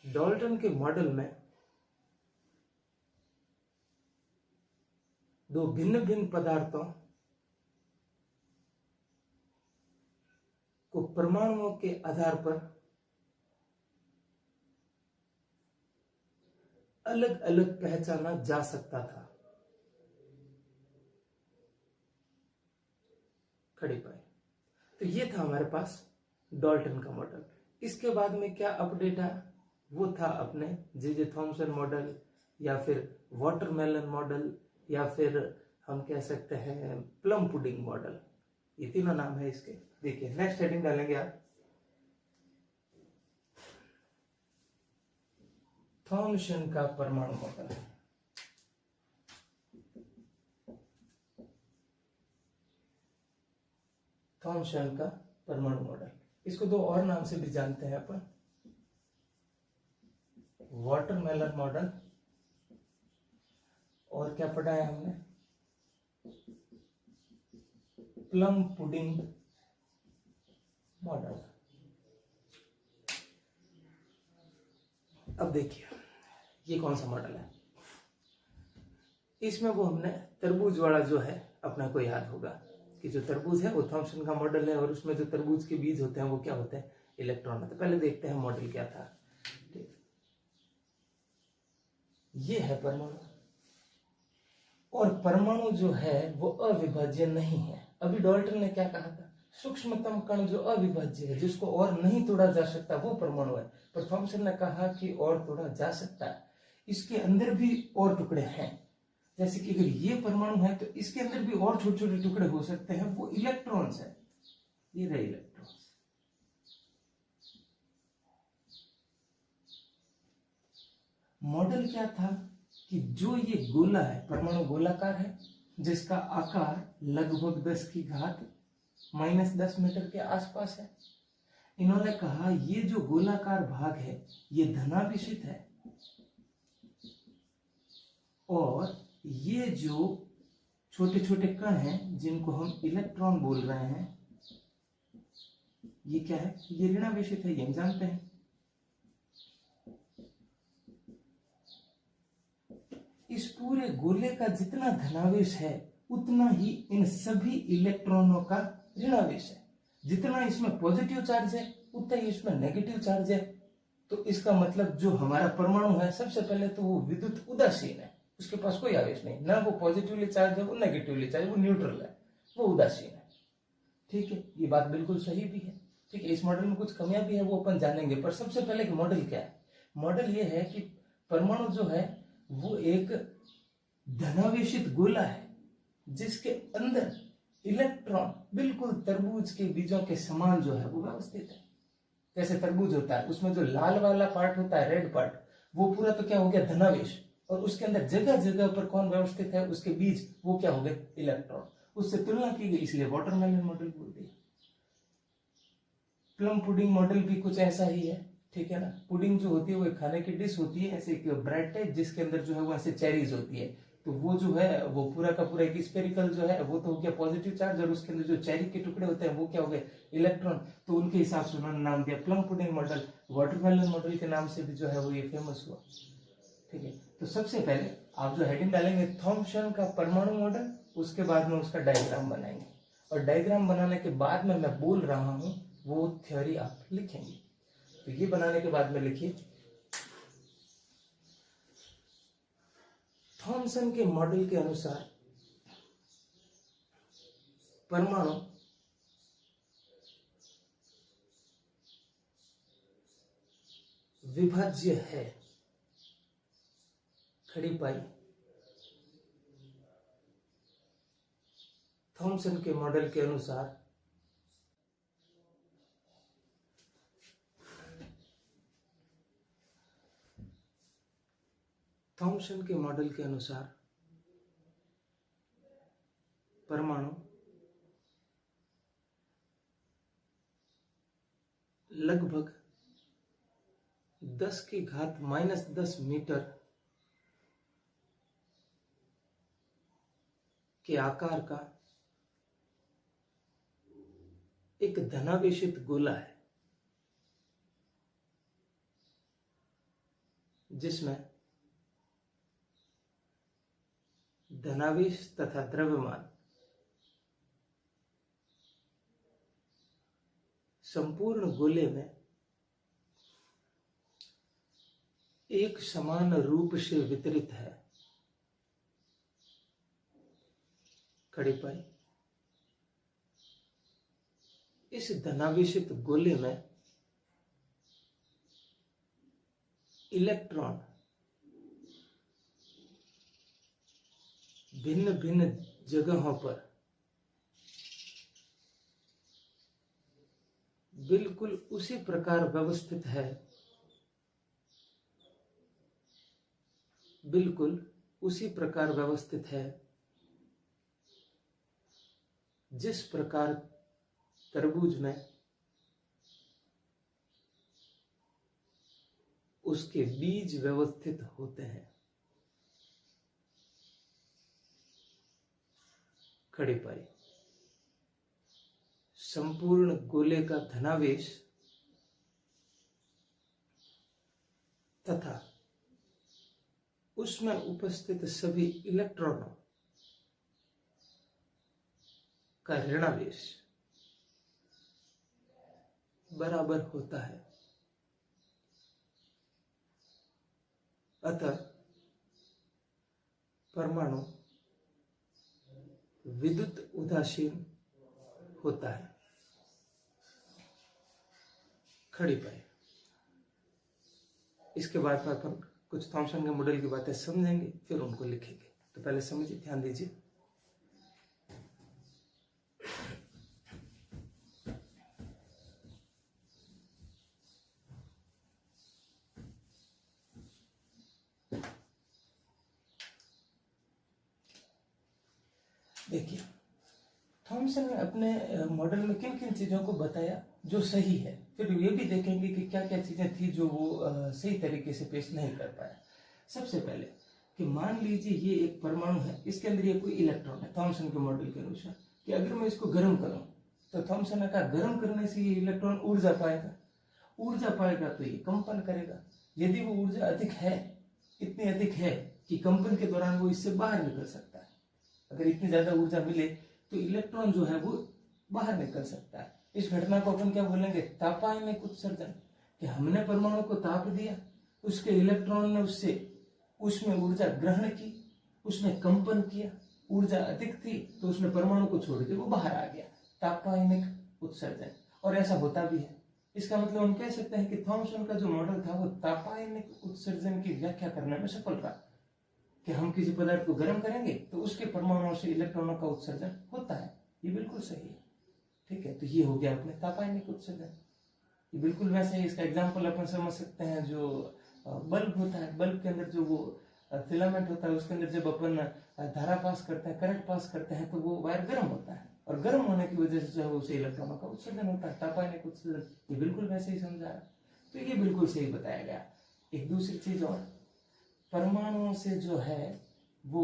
डाल्टन के मॉडल में दो भिन्न भिन्न पदार्थों को परमाणुओं के आधार पर अलग अलग पहचाना जा सकता था। खड़ी पाई, तो ये था हमारे पास डाल्टन का मॉडल। इसके बाद में क्या अपडेट है, वो था अपने जे थॉमसन मॉडल, या फिर वाटरमेलन मॉडल, या फिर हम कह सकते हैं प्लम पुडिंग मॉडल। ये तीनों नाम है इसके। देखिए नेक्स्ट हेडिंग डालेंगे आप, थॉमसन का परमाणु मॉडल। थॉमसन का परमाणु मॉडल, इसको दो और नाम से भी जानते हैं अपन, वाटरमेलन मॉडल, और क्या पढ़ा है हमने, प्लम पुडिंग मॉडल। अब देखिए ये कौन सा मॉडल है। इसमें वो हमने तरबूज वाला जो है अपना को याद होगा कि जो तरबूज है वो थॉमसन का मॉडल है, और उसमें जो तरबूज के बीज होते हैं वो क्या होते हैं, इलेक्ट्रॉन होते हैं। पहले देखते हैं मॉडल क्या था। ठीक, ये है परमाणु, और परमाणु जो है वो अविभाज्य नहीं है। अभी डाल्टन ने क्या कहा था, सूक्ष्मतम कण जो अविभाज्य है, जिसको और नहीं तोड़ा जा सकता, वो परमाणु है। पर थॉमसन ने कहा कि और तोड़ा जा सकता है, इसके अंदर भी और टुकड़े हैं। जैसे कि अगर ये परमाणु है तो इसके अंदर भी और छोटे छोटे टुकड़े हो सकते हैं, वो इलेक्ट्रॉन्स है। ये रहे इलेक्ट्रॉन्स। मॉडल क्या था कि जो ये गोला है, परमाणु गोलाकार है, जिसका आकार लगभग 10 की घात -10 मीटर के आसपास है। इन्होंने कहा ये जो गोलाकार भाग है ये धनाभिषिक्त है, और ये जो छोटे छोटे कण हैं जिनको हम इलेक्ट्रॉन बोल रहे हैं, ये क्या है, ये ऋणावेशित है, ये हम जानते हैं। इस पूरे गोले का जितना धनावेश है उतना ही इन सभी इलेक्ट्रॉनों का ऋणावेश है। जितना इसमें पॉजिटिव चार्ज है उतना ही इसमें नेगेटिव चार्ज है। तो इसका मतलब जो हमारा परमाणु है, सबसे पहले तो वो विद्युत उदासीन है, उसके पास कोई आवेश नहीं, ना वो पॉजिटिवली चार्ज है, वो नेगेटिवली चार्ज, वो न्यूट्रल है, वो उदासीन है। ठीक है, ये बात बिल्कुल सही भी है। ठीक है, इस मॉडल में कुछ कमियां भी है, वो अपन जानेंगे। पर सबसे पहले मॉडल क्या है, मॉडल ये है कि परमाणु जो है वो एक धनावेशित गोला है, जिसके अंदर इलेक्ट्रॉन बिल्कुल तरबूज के बीजों के समान जो है वो व्यवस्थित है। जैसे तरबूज होता है, उसमें जो लाल वाला पार्ट होता है, रेड पार्ट, वो पूरा तो क्या हो गया, धनावेश, और उसके अंदर जगह जगह पर कौन व्यवस्थित है, उसके बीज, वो क्या हो गए, इलेक्ट्रॉन। उससे तुलना की गई, इसलिए वाटरमेलन मॉडल बोल दिया। प्लम पुडिंग मॉडल भी कुछ ऐसा ही है। ठीक है ना। पुडिंग जो होती है वो एक खाने की डिश होती है, ऐसे एक ब्रेड टाइप, जिसके अंदर जो है वो ऐसे चेरीज होती है। तो वो जो है वो पूरा का पूरा एक स्फेरिकल जो है वो तो हो गया पॉजिटिव चार्ज, और उसके अंदर जो चेरी के टुकड़े होते हैं वो क्या हो गए, इलेक्ट्रॉन। तो उनके हिसाब से उन्होंने नाम दिया plum pudding model. Watermelon model के नाम से भी जो है वो ये फेमस हुआ। ठीक है, तो सबसे पहले आप जो हेडिंग डालेंगे थॉम्सन का परमाणु मॉडल, उसके बाद में उसका डायग्राम बनाएंगे, और डायग्राम बनाने के बाद में मैं बोल रहा हूं वो थ्योरी आप लिखेंगे। तो ये बनाने के बाद में लिखिए, थॉम्सन के मॉडल के अनुसार परमाणु विभाज्य है। खड़ी पाई। थॉम्सन के मॉडल के अनुसार थॉम्सन के मॉडल के अनुसार परमाणु लगभग 10⁻⁻10 मीटर के आकार का एक धनावेशित गोला है, जिसमें धनावेश तथा द्रव्यमान संपूर्ण गोले में एक समान रूप से वितरित है। खड़ी पाई। इस धनावेशित गोले में इलेक्ट्रॉन भिन्न भिन्न जगहों पर बिल्कुल उसी प्रकार व्यवस्थित है, बिल्कुल उसी प्रकार व्यवस्थित है जिस प्रकार तरबूज में उसके बीज व्यवस्थित होते हैं। खड़ी पाई। संपूर्ण गोले का धनावेश तथा उसमें उपस्थित सभी इलेक्ट्रॉनों का ऋणावेश बराबर होता है। अतः परमाणु विद्युत उदासीन होता है। खड़ी पाई। इसके बाद अपन कुछ थॉम्सन के मॉडल की बातें समझेंगे, फिर उनको लिखेंगे। तो पहले समझिए, ध्यान दीजिए। देखिए, थॉम्सन ने अपने मॉडल में किन किन चीजों को बताया जो सही है, फिर ये भी देखेंगे कि क्या क्या चीजें थी जो वो सही तरीके से पेश नहीं कर पाया। सबसे पहले कि मान लीजिए ये एक परमाणु है, इसके अंदर ये कोई इलेक्ट्रॉन है। थॉम्सन के मॉडल के अनुसार कि अगर मैं इसको गर्म करूं तो थॉम्सन ने कहा गर्म करने से ये इलेक्ट्रॉन ऊर्जा पाएगा, ऊर्जा पाएगा तो ये कंपन करेगा। यदि वो ऊर्जा अधिक है, इतनी अधिक है कि कंपन के दौरान वो इससे बाहर निकल सकता है। अगर इतनी ज्यादा ऊर्जा मिले तो इलेक्ट्रॉन जो है वो बाहर निकल सकता है। इस घटना को अपन क्या बोलेंगे, तापायनिक उत्सर्जन। कि हमने परमाणु को ताप दिया, उसके इलेक्ट्रॉन ने उसमें ऊर्जा ग्रहण की, उसने कंपन किया, ऊर्जा अधिक थी तो उसने परमाणु को छोड़ के वो बाहर आ गया, तापायनिक उत्सर्जन। और ऐसा होता भी है। इसका मतलब हम कह सकते हैं कि थॉम्सन का जो मॉडल था वो तापायनिक उत्सर्जन की व्याख्या करने में सफल रहा। कि हम किसी पदार्थ को गर्म करेंगे तो उसके परमाणुओं से इलेक्ट्रॉनों का उत्सर्जन होता है। ये बिल्कुल सही है। ठीक है, तो ये हो गया अपने तापायनिक उत्सर्जन। ये बिल्कुल वैसे ही इसका एग्जांपल अपन समझ सकते हैं, जो बल्ब होता है, बल्ब के अंदर जो वो फिलामेंट होता है, उसके अंदर जब अपन धारा पास करते हैं, करंट पास करते हैं, तो वो वायर गर्म होता है, और गर्म होने की वजह से जो है उसे इलेक्ट्रॉनों का उत्सर्जन होता है, तापायनिक उत्सर्जन। ये बिल्कुल वैसे ही समझा है। तो ये बिल्कुल सही बताया गया। एक दूसरी चीज और, परमाणुओं से जो है वो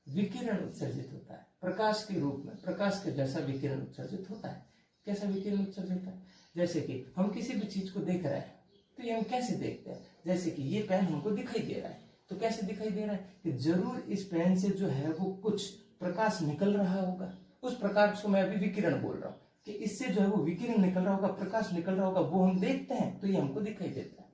विकिरण उत्सर्जित होता है प्रकाश के रूप में, प्रकाश के जैसा विकिरण उत्सर्जित होता है। कैसा विकिरण उत्सर्जित होता है? जैसे कि हम किसी भी चीज को देख रहे हैं तो ये हम कैसे देखते हैं, जैसे कि ये पेन हमको दिखाई दे रहा है, तो कैसे दिखाई दे रहा है कि जरूर इस पेन से जो है वो कुछ प्रकाश निकल रहा होगा। उस प्रकाश को मैं अभी विकिरण बोल रहा हूँ कि इससे जो है वो विकिरण निकल रहा होगा, प्रकाश निकल रहा होगा, वो हम देखते हैं तो ये हमको दिखाई देता है।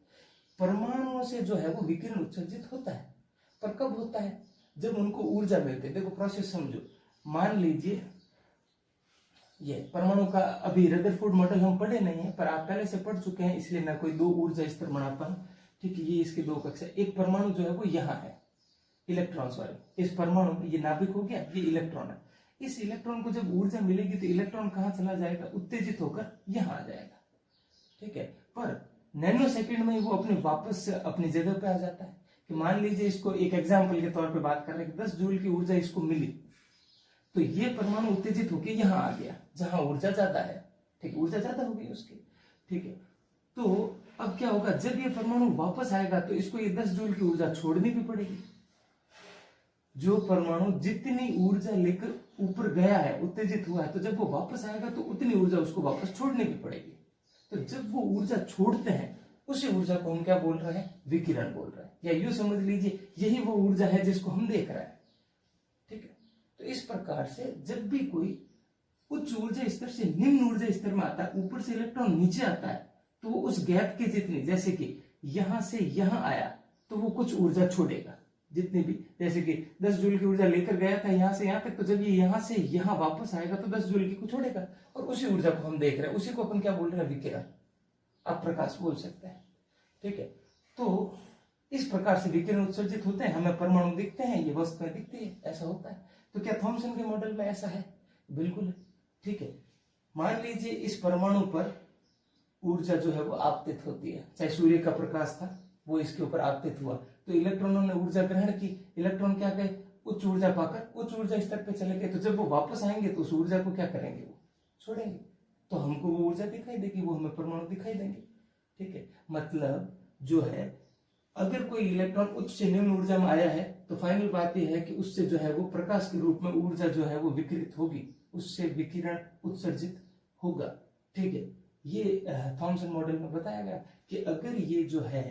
परमाणुओं से जो है वो विकिरण उत्सर्जित होता है, पर कब होता है? जब उनको ऊर्जा मिलती है। देखो प्रोसेस समझो, मान लीजिए ये परमाणु का अभी रदरफोर्ड मॉडल हम पढ़े नहीं है, पर आप पहले से पढ़ चुके हैं, इसलिए मैं कोई दो ऊर्जा स्तर बनाता हूं। ठीक है, ये इसके दो कक्षा। एक परमाणु जो है वो यहाँ है, इलेक्ट्रॉन, सॉरी, इस परमाणु में ये नाभिक हो गया, ये इलेक्ट्रॉन है। इस इलेक्ट्रॉन को जब ऊर्जा मिलेगी तो इलेक्ट्रॉन कहाँ चला जाएगा? उत्तेजित होकर यहाँ आ जाएगा। ठीक है, पर नैनो सेकंड में वो अपने वापस अपनी जगह पे आ जाता है। कि मान लीजिए इसको एक एग्जाम्पल के तौर पे बात कर रहे हैं कि 10 जूल की ऊर्जा इसको मिली, तो ये परमाणु उत्तेजित होकर यहाँ आ गया जहां ऊर्जा ज्यादा है। ठीक है, ऊर्जा ज्यादा होगी उसकी। ठीक है, तो अब क्या होगा? जब ये परमाणु वापस आएगा तो इसको ये 10 जूल की ऊर्जा छोड़नी भी पड़ेगी। जो परमाणु जितनी ऊर्जा लेकर ऊपर गया है, उत्तेजित हुआ है, तो जब वो वापस आएगा तो उतनी ऊर्जा उसको वापस छोड़नी भी पड़ेगी। तो जब वो ऊर्जा छोड़ते हैं, उसी ऊर्जा को हम क्या बोल रहे हैं? विकिरण बोल रहे हैं। या यूं समझ लीजिए यही वो ऊर्जा है जिसको हम देख रहे हैं। ठीक है, तो इस प्रकार से जब भी कोई उच्च ऊर्जा स्तर से निम्न ऊर्जा स्तर में आता है, ऊपर से इलेक्ट्रॉन नीचे आता है, तो वो उस गैप के जितनी, जैसे कि यहां से यहां आया तो वो कुछ ऊर्जा छोड़ेगा, जितनी भी, जैसे कि 10 जूल की ऊर्जा लेकर गया था यहां से यहां तक, तो जब ये यहां से यहां वापस आएगा तो 10 जूल की को छोड़ेगा, और उसी ऊर्जा को हम देख रहे हैं। उसी को अपन क्या बोल रहे हैं? विकिरण। आप प्रकाश बोल सकते हैं। ठीक है, तो इस प्रकार से विकिरण उत्सर्जित होते हैं, हमें परमाणु दिखते हैं, ये वस्तुएं दिखती है, ऐसा होता है। तो क्या थॉमसन के मॉडल में ऐसा है? बिल्कुल है। ठीक है, मान लीजिए इस परमाणु पर ऊर्जा जो है वो आपतित होती है, चाहे सूर्य का प्रकाश था वो इसके ऊपर आपतित हुआ, तो इलेक्ट्रॉनों ने ऊर्जा ग्रहण की। इलेक्ट्रॉन क्या गए? उच्च ऊर्जा पाकर उच्च ऊर्जा स्तर पे चले गए। तो जब वो वापस आएंगे तो उस ऊर्जा को क्या करेंगे? वो छोड़ेंगे, तो हमको वो ऊर्जा दिखाई देगी, वो हमें परमाणु दिखाई देंगे। ठीक है, मतलब जो है अगर कोई इलेक्ट्रॉन उच्च से निम्न ऊर्जा में आया है तो फाइनल बात यह है कि उससे जो है वो प्रकाश के रूप में ऊर्जा जो है वो विकिरित होगी, उससे विकिरण उत्सर्जित होगा। ठीक है, ये थॉमसन मॉडल में बताया गया कि अगर ये जो है,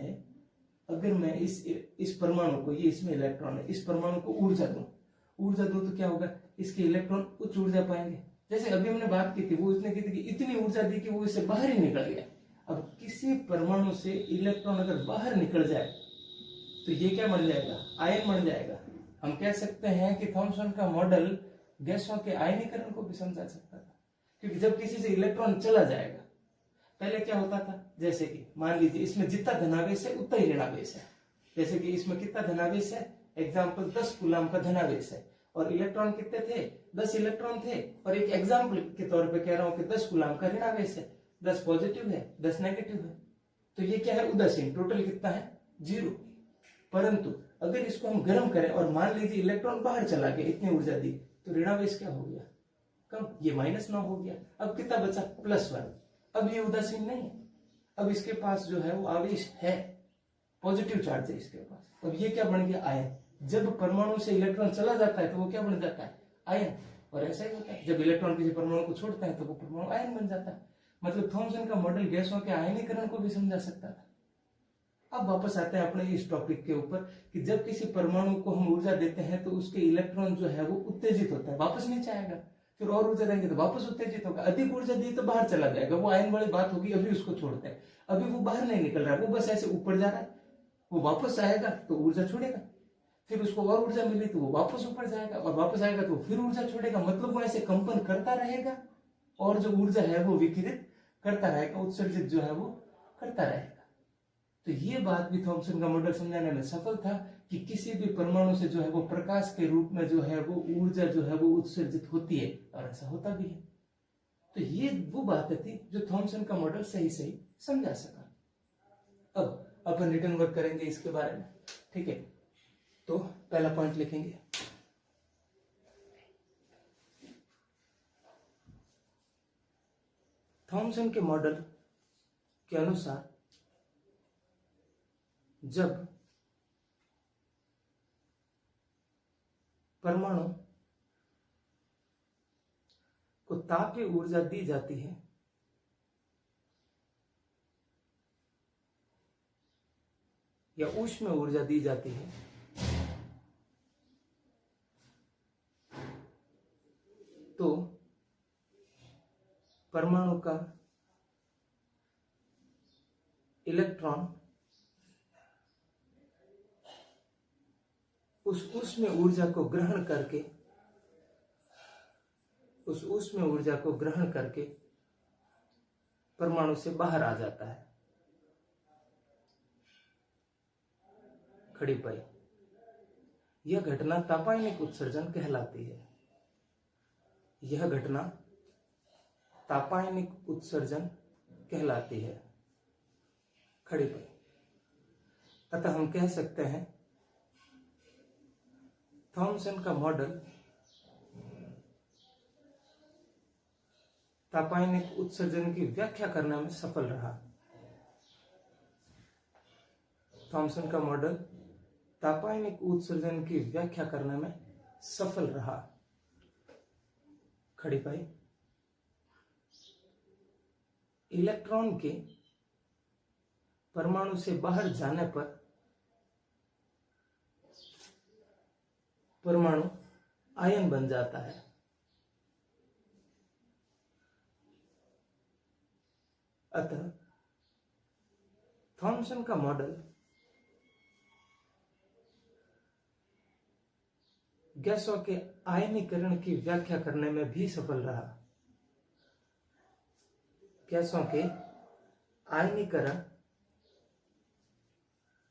अगर मैं इस परमाणु को, ये इसमें इलेक्ट्रॉन है, इस परमाणु को ऊर्जा दूं तो क्या होगा? इसके इलेक्ट्रॉन उच्च ऊर्जा पाएंगे। जैसे अभी हमने बात की थी, वो इसने की थी कि इतनी ऊर्जा दी कि वो इससे बाहर ही निकल गया। अब किसी परमाणु से इलेक्ट्रॉन अगर बाहर निकल जाए तो ये क्या बन जाएगा? आयन बन जाएगा। हम कह सकते हैं कि थॉमसन का मॉडल गैसों के आयनीकरण को भी समझा सकता था, क्योंकि जब किसी से इलेक्ट्रॉन चला जाएगा, पहले क्या होता था, जैसे कि मान लीजिए इसमें जितना धनावेश है उतना ही ऋणावेश है। जैसे कि इसमें कितना धनावेश है? एग्जाम्पल 10 कूलम का धनावेश है, और इलेक्ट्रॉन कितने थे? 10 इलेक्ट्रॉन थे। और एक एग्जाम्पल के तौर पे कह रहा हूं कि 10 कूलम का ऋणावेश है, 10 पॉजिटिव है, 10 नेगेटिव है। तो ये क्या है? उदासीन। टोटल कितना है? 0। परंतु अगर इसको हम गर्म करें और मान लीजिए इलेक्ट्रॉन बाहर चला गया, इतनी ऊर्जा दी, तो ऋणावेश क्या हो गया? कम। ये -9 हो गया। अब कितना बचा? +1। अब ये उदासीन नहीं है, अब इसके पास जो है वो आवेश है, पॉजिटिव चार्ज है इसके पास। अब ये क्या बन गया? आयन। जब परमाणु से इलेक्ट्रॉन चला जाता है तो वो क्या बन जाता है? आयन। और ऐसा ही होता है, जब इलेक्ट्रॉन किसी परमाणु को छोड़ता है तो वो परमाणु आयन बन जाता है। मतलब थॉमसन का मॉडल गैसों के आयनीकरण को भी समझा सकता था। अब वापस आते हैं अपने इस टॉपिक के ऊपर कि जब किसी परमाणु को हम ऊर्जा देते हैं तो उसके इलेक्ट्रॉन जो है वो उत्तेजित होता है, वापस नीचे आएगा। फिर और ऊर्जा देंगे तो वापस उत्तेजित होगा। अधिक ऊर्जा दी तो बाहर चला जाएगा, वो आयन वाली बात होगी। अभी उसको छोड़ते हैं, अभी वो बाहर नहीं निकल रहा है, वो बस ऐसे ऊपर जा रहा है। वो वापस आएगा तो ऊर्जा छोड़ेगा, फिर उसको और ऊर्जा मिली तो वो वापस ऊपर जाएगा, और वापस आएगा तो फिर ऊर्जा छोड़ेगा। मतलब वो ऐसे कंपन करता रहेगा, और जो ऊर्जा है वो विकिरित करता रहेगा, उत्सर्जित जो है वो करता रहेगा। तो ये बात भी थॉमसन का मॉडल समझाने में सफल था कि किसी भी परमाणु से जो है वो प्रकाश के रूप में जो है वो ऊर्जा जो है वो उत्सर्जित होती है, और ऐसा होता भी है। तो ये वो बात थी जो थॉमसन का मॉडल सही सही समझा सका। अब अपन रिटर्न वर्क करेंगे इसके बारे में। ठीक है, तो पहला पॉइंट लिखेंगे, थॉमसन के मॉडल के अनुसार जब परमाणु को तापीय ऊर्जा दी जाती है या ऊष्म ऊर्जा दी जाती है तो परमाणु का इलेक्ट्रॉन उस ऊष्म ऊर्जा को ग्रहण करके परमाणु से बाहर आ जाता है। खड़ी पाई। यह घटना तापायनिक उत्सर्जन कहलाती है। यह घटना तापायनिक उत्सर्जन कहलाती है। खड़ी पाई। अतः हम कह सकते हैं थॉमसन का मॉडल तापायनिक उत्सर्जन की व्याख्या करने में सफल रहा। थॉमसन का मॉडल तापायनिक उत्सर्जन की व्याख्या करने में सफल रहा। खड़ी पाई। इलेक्ट्रॉन के परमाणु से बाहर जाने पर परमाणु आयन बन जाता है। अतः थॉमसन का मॉडल गैसों के आयनीकरण की व्याख्या करने में भी सफल रहा। गैसों के आयनीकरण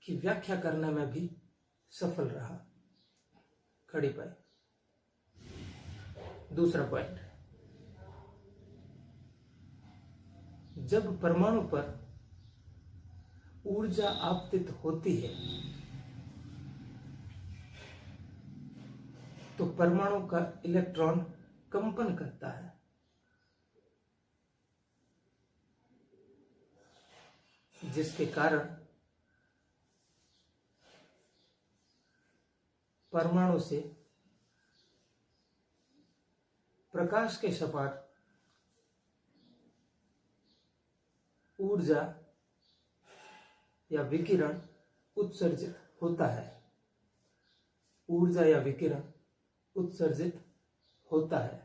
की व्याख्या करने में भी सफल रहा। खड़ी पाई। दूसरा पॉइंट, जब परमाणु पर ऊर्जा आपतित होती है तो परमाणु का इलेक्ट्रॉन कंपन करता है। जिसके कारण परमाणु से प्रकाश के सपाट ऊर्जा या विकिरण उत्सर्जित होता है। ऊर्जा या विकिरण उत्सर्जित होता है।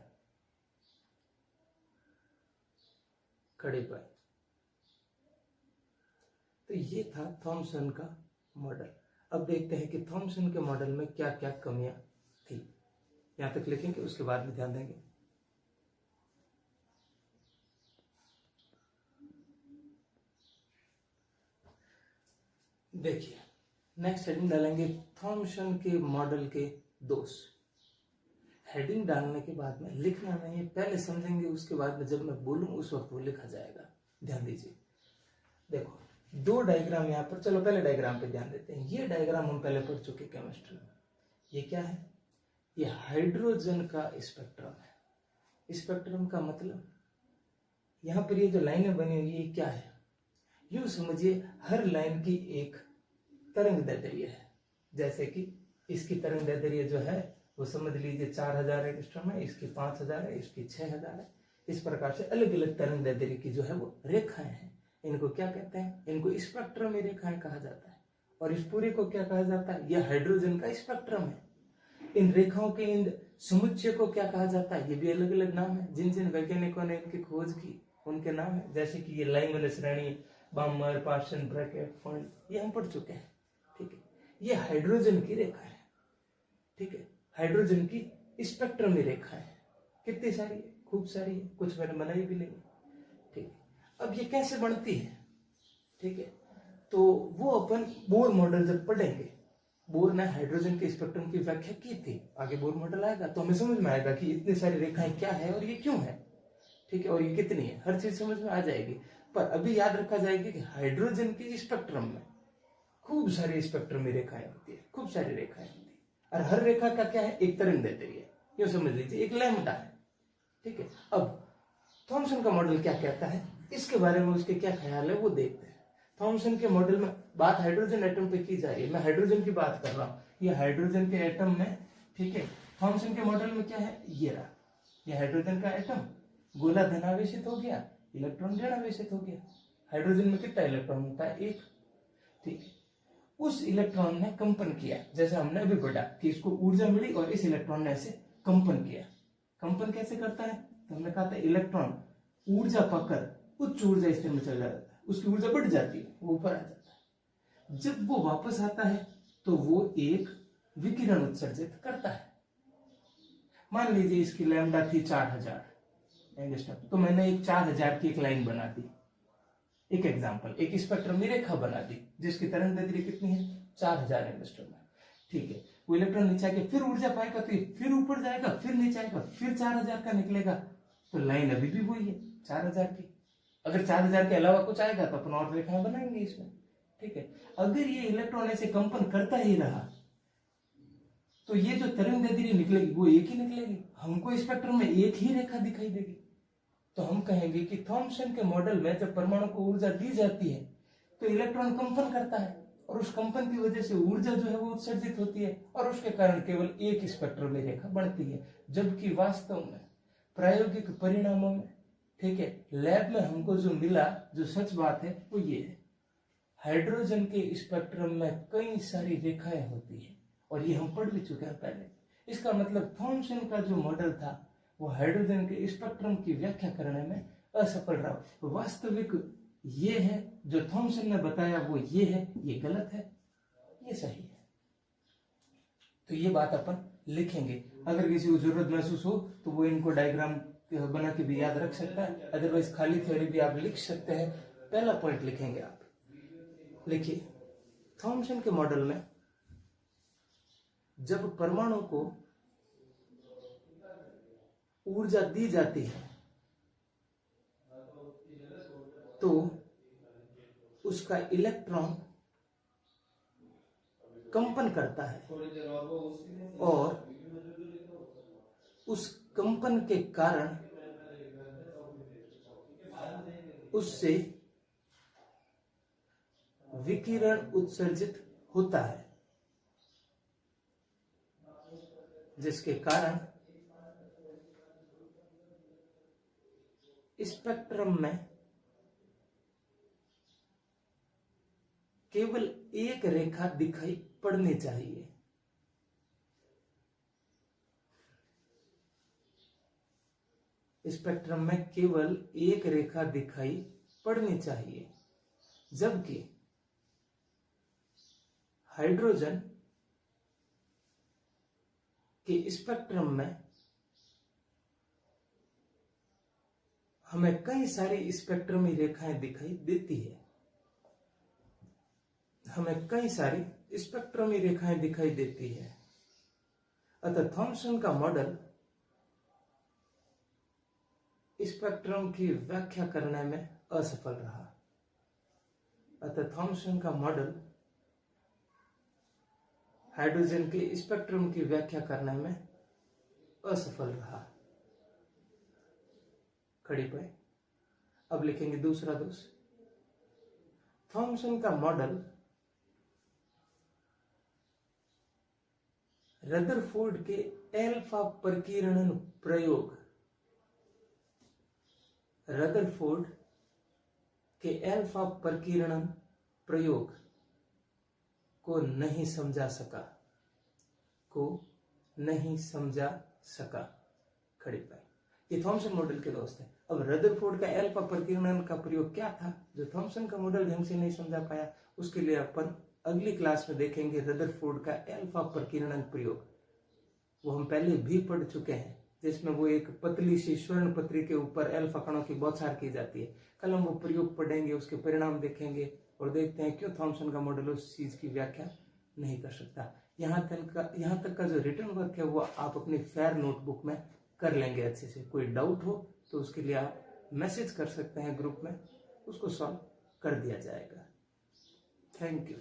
खड़ी पाई। तो ये था थॉमसन का मॉडल। अब देखते हैं कि थॉमसन के मॉडल में क्या क्या कमियां थी। यहां तक लिखेंगे, उसके बाद में ध्यान देंगे। देखिए, नेक्स्ट हेडिंग डालेंगे थॉमसन के मॉडल के दोष। हेडिंग डालने के बाद में लिखना नहीं, पहले समझेंगे, उसके बाद में जब मैं बोलूं उस वक्त वो लिखा जाएगा। ध्यान दीजिए। देखो, दो डायग्राम यहाँ पर, चलो पहले डायग्राम पे ध्यान देते हैं। ये डायग्राम हम पहले पढ़ चुके केमिस्ट्री में। ये क्या है? ये हाइड्रोजन का स्पेक्ट्रम है। स्पेक्ट्रम का मतलब यहाँ पर ये जो लाइनें बनी हुई ये क्या है? यूं समझिए, हर लाइन की एक तरंग दैर्ध्य है। जैसे कि इसकी तरंग दैर्ध्य जो है वो समझ लीजिए 4000 एंगस्ट्रॉम है, इसकी 5000 है, इसकी 6000 है। इस प्रकार से अलग अलग तरंग दैर्ध्य की जो है वो रेखाएं हैं। इनको क्या कहते हैं? इनको स्पेक्ट्रमी रेखाएं कहा जाता है। और इस पूरे को क्या कहा जाता है? यह हाइड्रोजन का स्पेक्ट्रम है। इन रेखाओं के इन समुच्चय को क्या कहा जाता है? ये भी अलग अलग नाम है। जिन जिन वैज्ञानिकों ने इनकी खोज की उनके नाम है। जैसे कि ये लाइमन श्रेणी, बामर, पार्सन, ब्रैकेट, फॉन्ट, ये हम पढ़ चुके हैं। ठीक है, ये हाइड्रोजन की रेखा है। ठीक है, हाइड्रोजन की स्पेक्ट्रमी रेखा है। कितनी सारी है? खूब सारी है। कुछ मैंने बनाई भी नहीं। ठीक है, अब ये कैसे बनती है? ठीक है, तो वो अपन बोर मॉडल जब पढ़ेंगे, बोर ने हाइड्रोजन के स्पेक्ट्रम की व्याख्या की थी। आगे बोर मॉडल आएगा तो हमें समझ में आएगा कि इतनी सारी रेखाएं क्या है और ये क्यों है। ठीक है, और ये कितनी है, हर चीज समझ में आ जाएगी। पर अभी याद रखा जाएगी कि हाइड्रोजन की स्पेक्ट्रम में खूब सारी स्पेक्ट्रमी रेखाएं होती है। खूब सारी रेखाएं होती है। और हर रेखा का क्या है? एक तरंग दैर्ध्य है। यूं समझ लीजिए एक लैम्डा है। ठीक है, अब थॉमसन का मॉडल क्या कहता है, इसके बारे में उसके क्या ख्याल है वो देखते हैं। थॉमसन के मॉडल में बात हाइड्रोजन एटम पे की जा रही है, मैं हाइड्रोजन की बात कर रहा हूँ। ये हाइड्रोजन के एटम में, ठीक है, थॉमसन के मॉडल में क्या है, ये रहा, ये हाइड्रोजन का एटम, गोला धनावेशित हो गया, इलेक्ट्रॉन ऋणावेशित हो गया। हाइड्रोजन में कितना इलेक्ट्रॉन होता है, एक, ठीक है। उस इलेक्ट्रॉन ने कंपन किया, जैसे हमने अभी पढ़ा कि इसको ऊर्जा मिली और इस इलेक्ट्रॉन ने ऐसे कंपन किया। कंपन कैसे करता है, तो हमने कहा था इलेक्ट्रॉन ऊर्जा पाकर उच्च ऊर्जा स्तर में चला जाता है, उसकी ऊर्जा बढ़ जाती है, वो ऊपर आ जाता है। जब वो वापस आता है तो वो एक विकिरण उत्सर्जित करता है। मान लीजिए इसकी लैम्डा थी 4000 एंगस्ट्रॉम, तो मैंने एक 4000 की एक लाइन बना दी, एक एग्जांपल, एक स्पेक्ट्रम की रेखा बना दी जिसकी तरंगदैर्घ्य कितनी है, 4000 एंगस्ट्रॉम है, ठीक है। वो इलेक्ट्रॉन नीचे आके फिर ऊर्जा पाएगा तो फिर ऊपर जाएगा, फिर नीचे आएगा, फिर 4000 का निकलेगा, तो लाइन अभी भी वही है 4000 की। अगर 4000 के अलावा कुछ आएगा तो अपन और रेखाएं बनाएंगे इसमें, ठीक है। अगर ये इलेक्ट्रॉन ऐसे कंपन करता ही रहा तो ये जो तरंगदैर्घ्य निकलेगी वो एक ही निकलेगी, हमको स्पेक्ट्रम में एक ही रेखा दिखाई देगी। तो हम कहेंगे कि थॉमसन के मॉडल में जब परमाणु को ऊर्जा दी जाती है तो इलेक्ट्रॉन कंपन करता है और उस कंपन की वजह से ऊर्जा जो है वो उत्सर्जित होती है और उसके कारण केवल एक स्पेक्ट्रम में रेखा बनती है। जबकि वास्तव में प्रायोगिक परिणामों में, ठीक है, लैब में हमको जो मिला, जो सच बात है वो ये है, हाइड्रोजन के स्पेक्ट्रम में कई सारी रेखाएं होती है और ये हम पढ़ भी चुके हैं पहले। इसका मतलब थॉमसन का जो मॉडल था वो हाइड्रोजन के स्पेक्ट्रम की व्याख्या करने में असफल रहा। वास्तविक ये है जो थॉमसन ने बताया, वो ये है, ये गलत है, ये सही है। तो ये बात अपन लिखेंगे, अगर किसी को जरूरत महसूस हो तो वो इनको डायग्राम बना के भी याद रख सकता है, अदरवाइज खाली थ्योरी भी आप लिख सकते हैं। पहला पॉइंट लिखेंगे आप, लिखिए, थॉमसन के मॉडल में जब परमाणु को ऊर्जा दी जाती है तो उसका इलेक्ट्रॉन कंपन करता है और उस कंपन के कारण उससे विकिरण उत्सर्जित होता है, जिसके कारण स्पेक्ट्रम में केवल एक रेखा दिखाई पड़नी चाहिए। स्पेक्ट्रम में केवल एक रेखा दिखाई पड़नी चाहिए, जबकि हाइड्रोजन के स्पेक्ट्रम में हमें कई सारी स्पेक्ट्रमी रेखाएं दिखाई देती है, हमें कई सारी स्पेक्ट्रमी रेखाएं दिखाई देती है। अतः थॉमसन का मॉडल स्पेक्ट्रम की व्याख्या करने में असफल रहा। अतः थॉमसन का मॉडल हाइड्रोजन के स्पेक्ट्रम की व्याख्या करने में असफल रहा। खड़ी पे अब लिखेंगे दूसरा दोष, थॉमसन का मॉडल रदरफोर्ड के एल्फा प्रकीर्णन प्रयोग, रदरफोर्ड के एल्फा प्रकीर्णन प्रयोग को नहीं समझा सका। खड़ी पाई, ये थॉमसन मॉडल के दोस्त है। अब रदरफोर्ड का एल्फा प्रकीर्णन का प्रयोग क्या था जो थॉमसन का मॉडल ढंग से नहीं समझा पाया, उसके लिए अपन अगली क्लास में देखेंगे रदरफोर्ड का एल्फा प्रकीर्णन प्रयोग। वो हम पहले भी पढ़ चुके हैं, जिसमें वो एक पतली सी स्वर्ण पत्री के ऊपर एल्फा कणों की बौछार की जाती है। कल हम वो प्रयोग पढ़ेंगे, उसके परिणाम देखेंगे और देखते हैं क्यों थॉमसन का मॉडल उस चीज की व्याख्या नहीं कर सकता। यहाँ तक का जो रिटर्न वर्क है वो आप अपनी फेयर नोटबुक में कर लेंगे अच्छे से। कोई डाउट हो तो उसके लिए आप मैसेज कर सकते हैं ग्रुप में, उसको सॉल्व कर दिया जाएगा। Thank you.